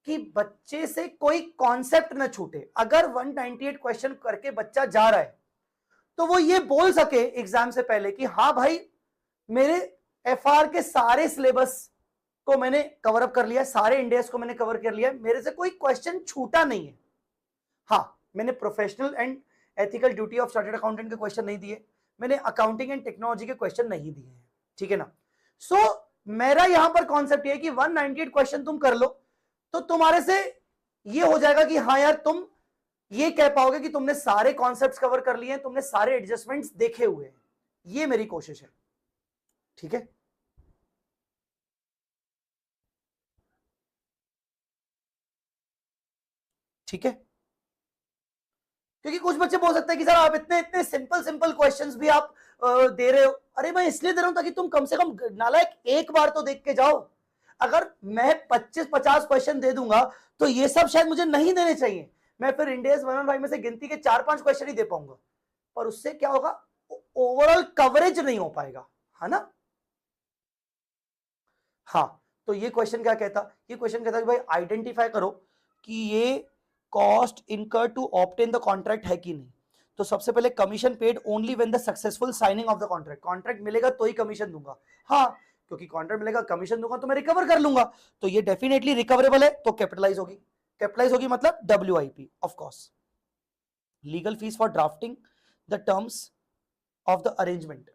कि बच्चे से कोई कॉन्सेप्ट न छूटे। अगर 198 क्वेश्चन करके बच्चा जा रहा है तो वो ये बोल सके एग्जाम से पहले कि हाँ भाई, मेरे FR के सारे सिलेबस को मैंने कवर अप कर लिया, सारे इंडेस को मैंने कवर कर लिया, मेरे से कोई क्वेश्चन छूटा नहीं है। हाँ, मैंने professional and ethical duty of chartered accountant के क्वेश्चन नहीं दिए, मैंने अकाउंटिंग एंड टेक्नोलॉजी के क्वेश्चन नहीं दिए हैं, ठीक है ना। सो मेरा यहां पर कॉन्सेप्ट ये है कि 198 क्वेश्चन तुम कर लो तो तुम्हारे से ये हो जाएगा कि हाँ यार तुम ये कह पाओगे कि तुमने सारे कॉन्सेप्ट्स कवर कर लिए हैं, तुमने सारे एडजस्टमेंट्स देखे हुए हैं, ये मेरी कोशिश है, ठीक है। ठीक है, क्योंकि कुछ बच्चे बोल सकते हैं कि सर आप इतने इतने सिंपल सिंपल क्वेश्चंस भी आप दे रहे हो। अरे मैं इसलिए दे रहा हूं ताकि तुम कम से कम नालायक एक बार तो देख के जाओ। अगर मैं 25-50 क्वेश्चन दे दूंगा तो ये सब शायद मुझे नहीं देने चाहिए, मैं फिर इंडेस 115 में से गिनती के 4-5 क्वेश्चन ही दे पाऊंगा, पर उससे क्या होगा, ओवरऑल कवरेज नहीं हो पाएगा, है ना। हाँ, तो ये क्वेश्चन क्या कहता, ये क्वेश्चन कहता कि भाई आइडेंटिफाई करो कि ये cost incur to obtain the contract है कि नहीं। तो सबसे पहले commission paid only when the successful signing off the contract, contract मिलेगा तो ही कमीशन दूंगा। हाँ, क्योंकि कॉन्ट्रैक्ट मिलेगा कमीशन दूंगा तो मैं रिकवर कर लूंगा, तो ये डेफिनेटली रिकवरेबल है, तो कैपिटलाइज होगी। कैपिटलाइज होगी मतलब WIP of course. Legal fees for drafting the terms of the arrangement,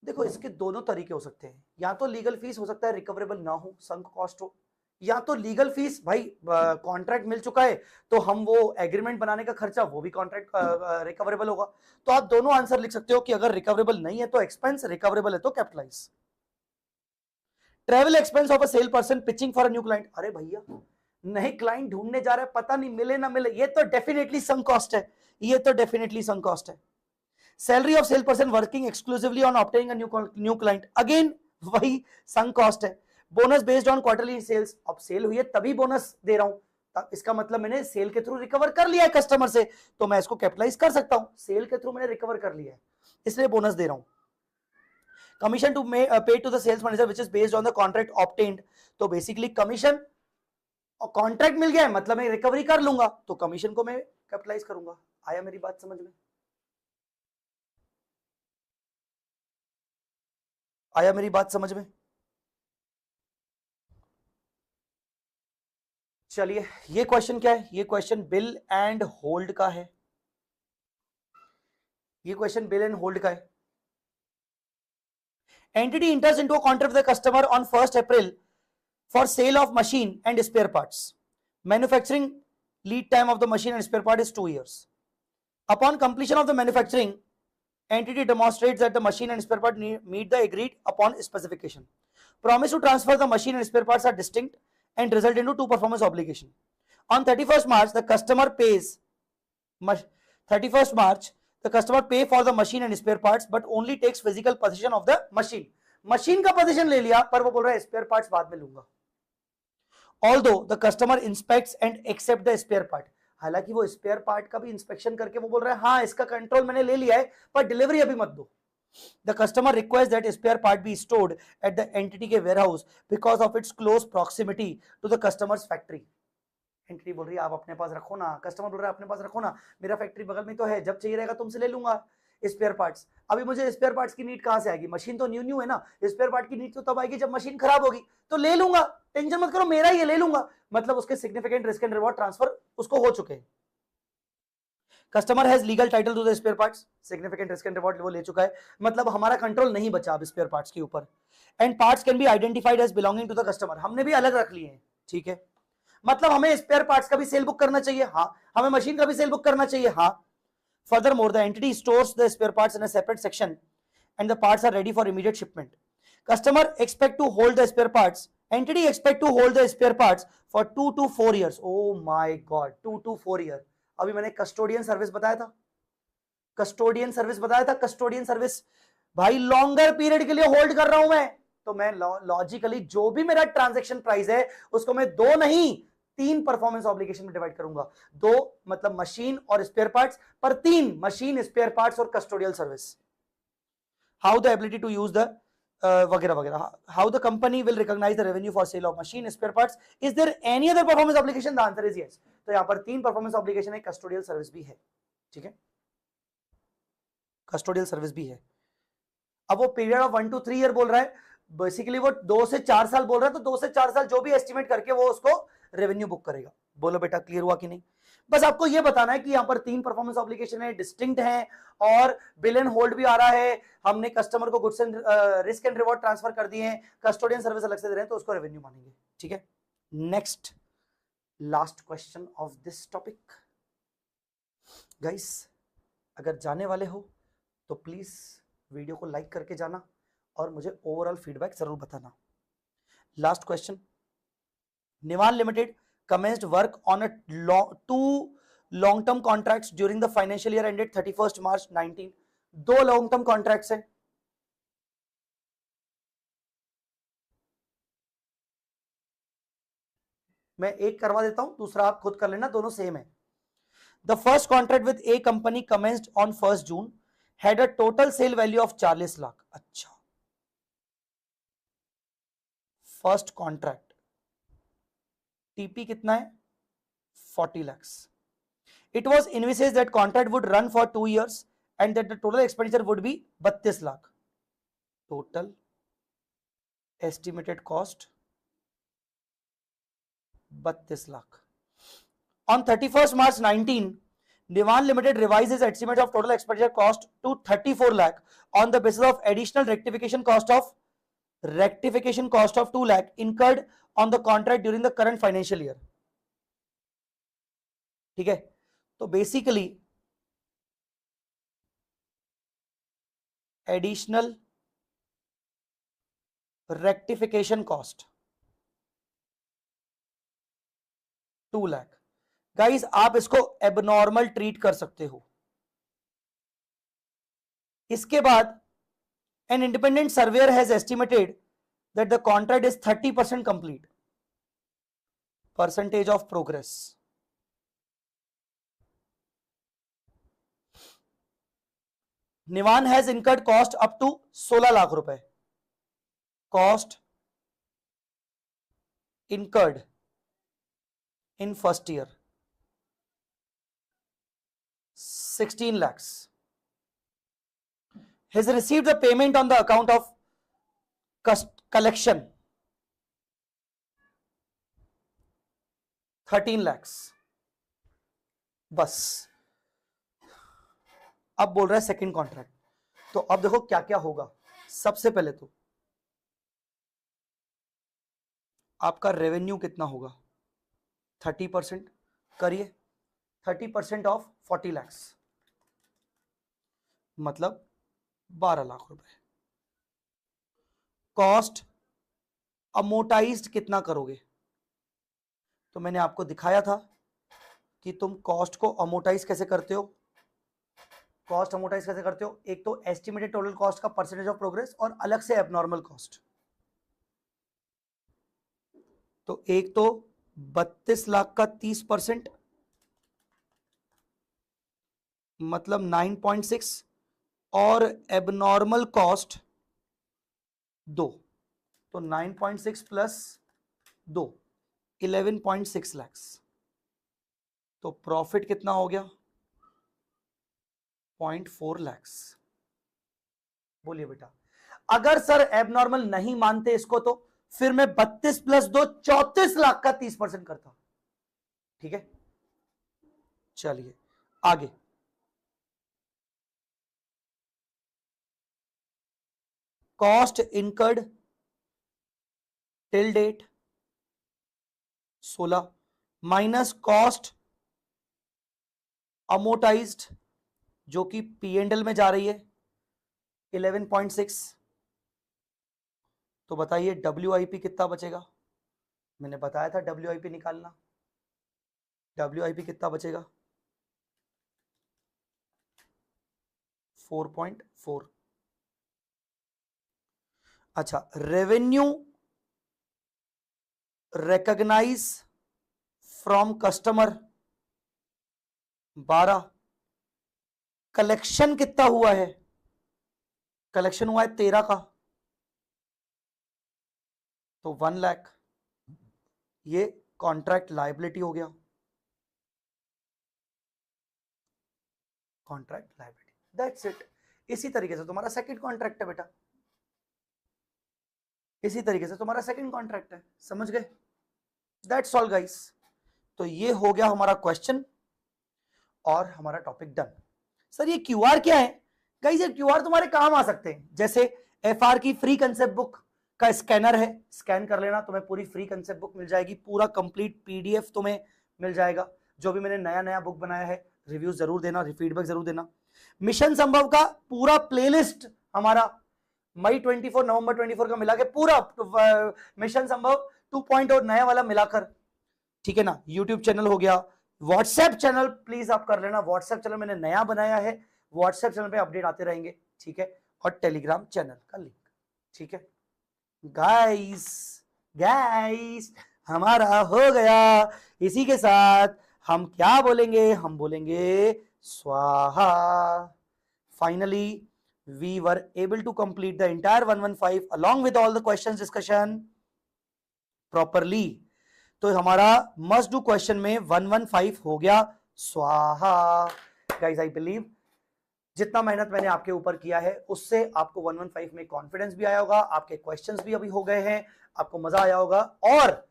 देखो इसके दोनों तरीके हो सकते हैं, या तो लीगल फीस हो सकता है रिकवरेबल ना हो, संक कॉस्ट हो, या तो लीगल फीस भाई कॉन्ट्रैक्ट मिल चुका है तो हम वो एग्रीमेंट बनाने का खर्चा वो भी कॉन्ट्रैक्ट रिकवरेबल होगा। तो आप दोनों आंसर लिख सकते हो कि अगर रिकवरेबल नहीं है तो एक्सपेंस, रिकवरेबल है तो capitalise. Travel expense of a sale person pitching for a new client, अरे भैया नए क्लाइंट ढूंढने जा रहे हैं, पता नहीं मिले ना मिले, ये तो डेफिनेटली संक कॉस्ट है, ये तो डेफिनेटली संक कॉस्ट है। Salary of sale person working exclusively on obtaining a new client, again वही संक कॉस्ट है। Bonus based on quarterly sales, अब सेल हुई है तभी बोनस दे रहा हूं, इसका मतलब मैंने सेल के थ्रू रिकवर कर लिया है कस्टमर से, तो मैं इसको कैपिटलाइज कर सकता हूं, सेल के थ्रू मैंने रिकवर कर लिया है इसलिए बोनस दे रहा हूं। Commission to pay to the sales manager which is based on the contract obtained, तो बेसिकली कमीशन और कॉन्ट्रैक्ट मिल गया है मतलब मैं रिकवरी कर लूंगा, तो कमीशन को मैं कैपिटलाइज करूंगा। आया मेरी बात समझ में, आया मेरी बात समझ में। चलिए ये क्वेश्चन क्या है, ये क्वेश्चन बिल एंड होल्ड का है, ये क्वेश्चन बिल एंड होल्ड का है। Entity enters into a contract with the customer on 1st April for sale of machine and spare parts. Manufacturing lead time of the machine and spare part is 2 years. Upon completion of the manufacturing, entity demonstrates that the machine and spare part meet the agreed upon specification. Promise to transfer the machine and spare parts are distinct and result into two performance obligation. On 31st March, the customer pays 31st March, the customer pay for the machine and spare parts but only takes physical possession of the machine. Machine का position ले लिया पर वो बोल रहा है spare parts बाद में लूंगा। Although the customer inspects and accept the spare part, हालांकि वो स्पेयर पार्ट का भी इंस्पेक्शन करके वो बोल रहा है हाँ इसका कंट्रोल मैंने ले लिया है पर डिलीवरी अभी मत दो। The customer requests that spare part be stored at the entity के warehouse because of its close proximity to the customer's factory. Entity बोल रही है आप अपने पास रखो ना, कस्टमर बोल रहा है अपने पास रखो ना, मेरा फैक्ट्री बगल में तो है, जब चाहिए रहेगा तुमसे ले लूंगा स्पेयर पार्ट्स। अभी मुझे स्पेयर पार्ट्स की नीड कहां से आएगी, मशीन तो न्यू है ना, स्पेयर पार्ट की नीड तो तब आएगी जब मशीन खराब होगी, तो ले लूंगा, टेंशन मत करो मेरा ये ले लूंगा, मतलब उसके significant risk and reward transfer उसको हो चुके हैं। Customer has legal title to the spare parts, significant risk and reward वो ले चुका है, मतलब हमारा कंट्रोल नहीं बचा अब स्पेयर पार्ट्स के ऊपर। And parts can be identified as belonging to the customer, हमने भी अलग रख लिए हैं, ठीक है, मतलब हमें स्पेयर पार्ट्स का भी सेल बुक करना चाहिए, हाँ, हमें मशीन का भी सेल बुक करना चाहिए, हाँ। Furthermore, the entity stores the spare parts in a separate section and the parts are ready for immediate shipment. Customer expect to hold the spare parts. Entity expect to hold the spare parts for 2 to 4 years. Oh my God, 2 to 4 year. अभी मैंने custodian service बताया था, custodian service बताया था, custodian service भाई longer period के लिए hold कर रहा हूं मैं, तो मैं लॉजिकली जो भी मेरा ट्रांजैक्शन प्राइस है उसको मैं 2 नहीं 3 परफॉर्मेंस ऑब्लिगेशन में डिवाइड करूंगा। 2 मतलब मशीन और स्पेयर पार्ट्स, पर 3 मशीन, स्पेयर पार्ट्स और custodial service. How the ability to use the वगैरह वगैरह, how the company will recognise the revenue for sale of machine spare parts, is there any other performance obligation, the answer is yes. तो यहां पर 3 performance obligation है, custodial service भी है, ठीक है, कस्टोडियल सर्विस भी है। अब वो पीरियड ऑफ 1 to 3 ईयर बोल रहा है, बेसिकली वो 2 से 4 साल बोल रहा है, तो 2 से 4 साल जो भी एस्टिमेट करके वो उसको रेवेन्यू बुक करेगा। बोलो बेटा क्लियर हुआ कि नहीं? बस आपको ये बताना है कि यहां पर 3 परफॉर्मेंस ऑब्लिगेशन है, डिस्टिंक्ट है, और बिल एंड होल्ड भी आ रहा है, हमने कस्टमर को goods and risk and reward transfer कर दिए हैं, कस्टोडियन सर्विस अलग से दे रहे हैं, तो उसको रेवेन्यू मानेंगे। ठीक है, next last question of this topic. Guys अगर जाने वाले हो तो प्लीज वीडियो को लाइक करके जाना और मुझे ओवरऑल फीडबैक जरूर बताना। Last question, Nivan limited commenced work on two long-term contracts during the financial year ended 31st March 19। दो लॉन्ग टर्म कॉन्ट्रैक्ट्स हैं। मैं एक करवा देता हूं, दूसरा आप खुद कर लेना, दोनों सेम है। The first contract with A company commenced on 1st June had a total sale value of 40 lakh. अच्छा, फर्स्ट कॉन्ट्रैक्ट टीपी कितना है? 40 lakhs। It was envisaged that contract would run for 2 years and that the total expenditure would be 32 lakh। Total estimated cost 32 lakh। On 31st March 19, Nivan Limited revised its estimate of total expenditure cost to 34 lakh on the basis of additional rectification cost of 2 lakh incurred on the contract during the current financial year। ठीक है, तो basically additional rectification cost 2 lakh. Guys आप इसको abnormal treat कर सकते हो। इसके बाद an independent surveyor has estimated that the contract is 30% complete. Percentage of progress, Nivan has incurred cost up to 16 lakh रुपए। Cost incurred in first year 16 lakhs, has received the payment on the account of collection 13 lakhs। बस अब बोल रहा है second contract. तो अब देखो क्या क्या होगा। सबसे पहले तो आपका रेवेन्यू कितना होगा? 30% करिए, 30% ऑफ 40 lakhs मतलब 12 लाख रुपए। कॉस्ट अमोटाइज्ड कितना करोगे? तो मैंने आपको दिखाया था कि तुम कॉस्ट को अमोटाइज कैसे करते हो। कॉस्ट अमोटाइज कैसे करते हो? एक तो एस्टिमेटेड टोटल कॉस्ट का परसेंटेज ऑफ प्रोग्रेस और अलग से एबनॉर्मल कॉस्ट। तो एक तो 32 लाख का 30% मतलब 9.6 और एबनॉर्मल कॉस्ट 2, तो 9.6 प्लस 2 11.6 लैक्स। तो प्रॉफिट कितना हो गया? 0.4 लैक्स। बोलिए बेटा, अगर सर एबनॉर्मल नहीं मानते इसको तो फिर मैं 32 प्लस 2 34 लाख का 30% करता। ठीक है, चलिए आगे। Cost incurred till date 16 minus cost amortised जो कि P&L में जा रही है 11.6। तो बताइए WIP कितना बचेगा? मैंने बताया था WIP निकालना। WIP कितना बचेगा? 4.4। अच्छा, revenue recognise from customer 12। Collection कितना हुआ है? कलेक्शन हुआ है 13 का, तो 1 लाख। ये कॉन्ट्रैक्ट लायबिलिटी हो गया। Contract liability, that's it. इसी तरीके से तुम्हारा सेकंड कॉन्ट्रैक्ट है बेटा। इसी तरीके से तुम्हारा सेकंड कॉन्ट्रैक्ट है, समझ गए? That's all guys. तो ये हो गया हमारा क्वेश्चन और हमारा टॉपिक डन। सर ये क्यूआर क्या है? गाइस ये क्यूआर तुम्हारे काम आ सकते हैं, जैसे एफआर की फ्री कंसेप्ट बुक का स्कैनर है, स्कैन कर लेना, तुम्हें पूरी फ्री कंसेप्ट बुक मिल जाएगी, पूरा कंप्लीट पीडीएफ तुम्हें मिल जाएगा। जो भी मैंने नया नया बुक बनाया है, रिव्यू जरूर देना, फीडबैक जरूर देना। मिशन संभव का पूरा प्लेलिस्ट हमारा मई 24 नवंबर 24 का मिला के पूरा मिशन संभव 2.0 नया वाला मिलाकर, ठीक है ना। यूट्यूब चैनल हो गया, व्हाट्सएप चैनल प्लीज आप कर लेना, व्हाट्सएप चैनल मैंने नया बनाया है, व्हाट्सएप चैनल पे अपडेट आते रहेंगे, ठीक है। और टेलीग्राम चैनल का लिंक, ठीक है गाइस। गाइस हमारा हो गया। इसी के साथ हम क्या बोलेंगे? हम बोलेंगे स्वाहा। Finally we were able to complete the entire 115 along with all the questions discussion properly। तो हमारा मस्ट डू क्वेश्चन में 115 हो गया स्वाहा। गाइस आई बिलीव जितना मेहनत मैंने आपके ऊपर किया है उससे आपको 115 में कॉन्फिडेंस भी आया होगा, आपके क्वेश्चंस भी अभी हो गए हैं, आपको मजा आया होगा, और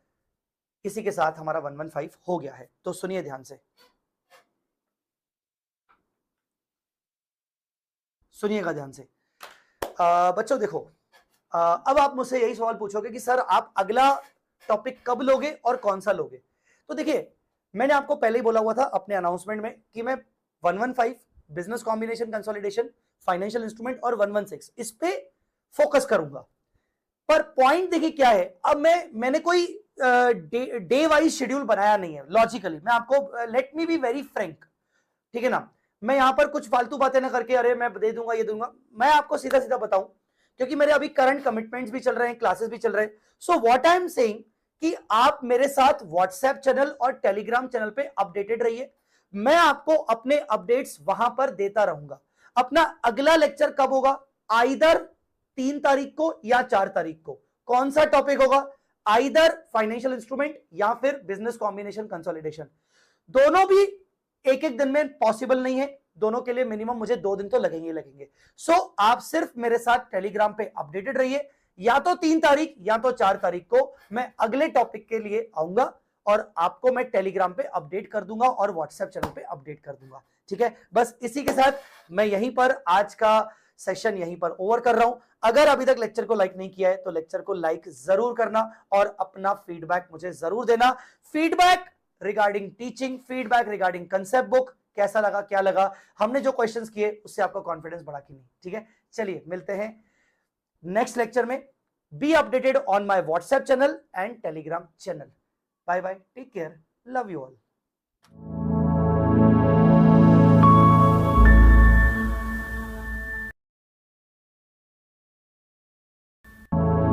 इसी के साथ हमारा 115 हो गया है। तो सुनिए ध्यान से, सुनिएगा ध्यान से। बच्चों देखो, अब आप मुझसे यही सवाल पूछोगे कि सर आप अगला टॉपिक कब लोगे और कौन सा लोगे? तो देखिए मैंने आपको पहले ही बोला हुआ था अपने अनाउंसमेंट में कि मैं 115 business combination consolidation, financial instrument और 116 इस पे फोकस करूंगा। पर पॉइंट देखिए क्या है, अब मैंने कोई डे वाइज शेड्यूल बनाया नहीं है लॉजिकली। मैं आपको let me be very Frank, ठीक है ना। मैं यहां पर कुछ फालतू बातें ना करके अरे मैं दे दूंगा ये दूंगा, मैं आपको सीधा सीधा बताऊं, क्योंकि मेरे अभी करंट कमिटमेंट्स भी चल रहे हैं, क्लासेस भी चल रहे हैं। So what I am saying कि आप मेरे साथ व्हाट्सएप चैनल और टेलीग्राम चैनल पे अपडेटेड रहिए, मैं आपको अपने अपडेट्स वहां पर देता रहूंगा। अपना अगला लेक्चर कब होगा? आइदर 3 तारीख को या 4 तारीख को। कौन सा टॉपिक होगा? आइदर फाइनेंशियल इंस्ट्रूमेंट या फिर बिजनेस कॉम्बिनेशन कंसोलिडेशन। दोनों भी एक एक दिन में पॉसिबल नहीं है, दोनों के लिए मिनिमम मुझे 2 दिन तो लगेंगे। सो आप सिर्फ मेरे साथ टेलीग्राम पे अपडेटेड रहिए, या तो 3 तारीख या तो 4 तारीख को मैं अगले टॉपिक के लिए आऊंगा और आपको मैं टेलीग्राम पे अपडेट कर दूंगा और व्हाट्सएप चैनल पे अपडेट कर दूंगा, ठीक है। बस इसी के साथ मैं यहीं पर आज का सेशन यहीं पर ओवर कर रहा हूं। अगर अभी तक लेक्चर को लाइक नहीं किया है तो लेक्चर को लाइक जरूर करना और अपना फीडबैक मुझे जरूर देना। Feedback regarding teaching, feedback regarding concept book, कैसा लगा, क्या लगा, हमने जो क्वेश्चंस किए उससे आपका कॉन्फिडेंस बढ़ा कि नहीं, ठीक है। चलिए मिलते हैं नेक्स्ट लेक्चर में। Be updated on my WhatsApp channel and Telegram channel. Bye bye, take care, love you all.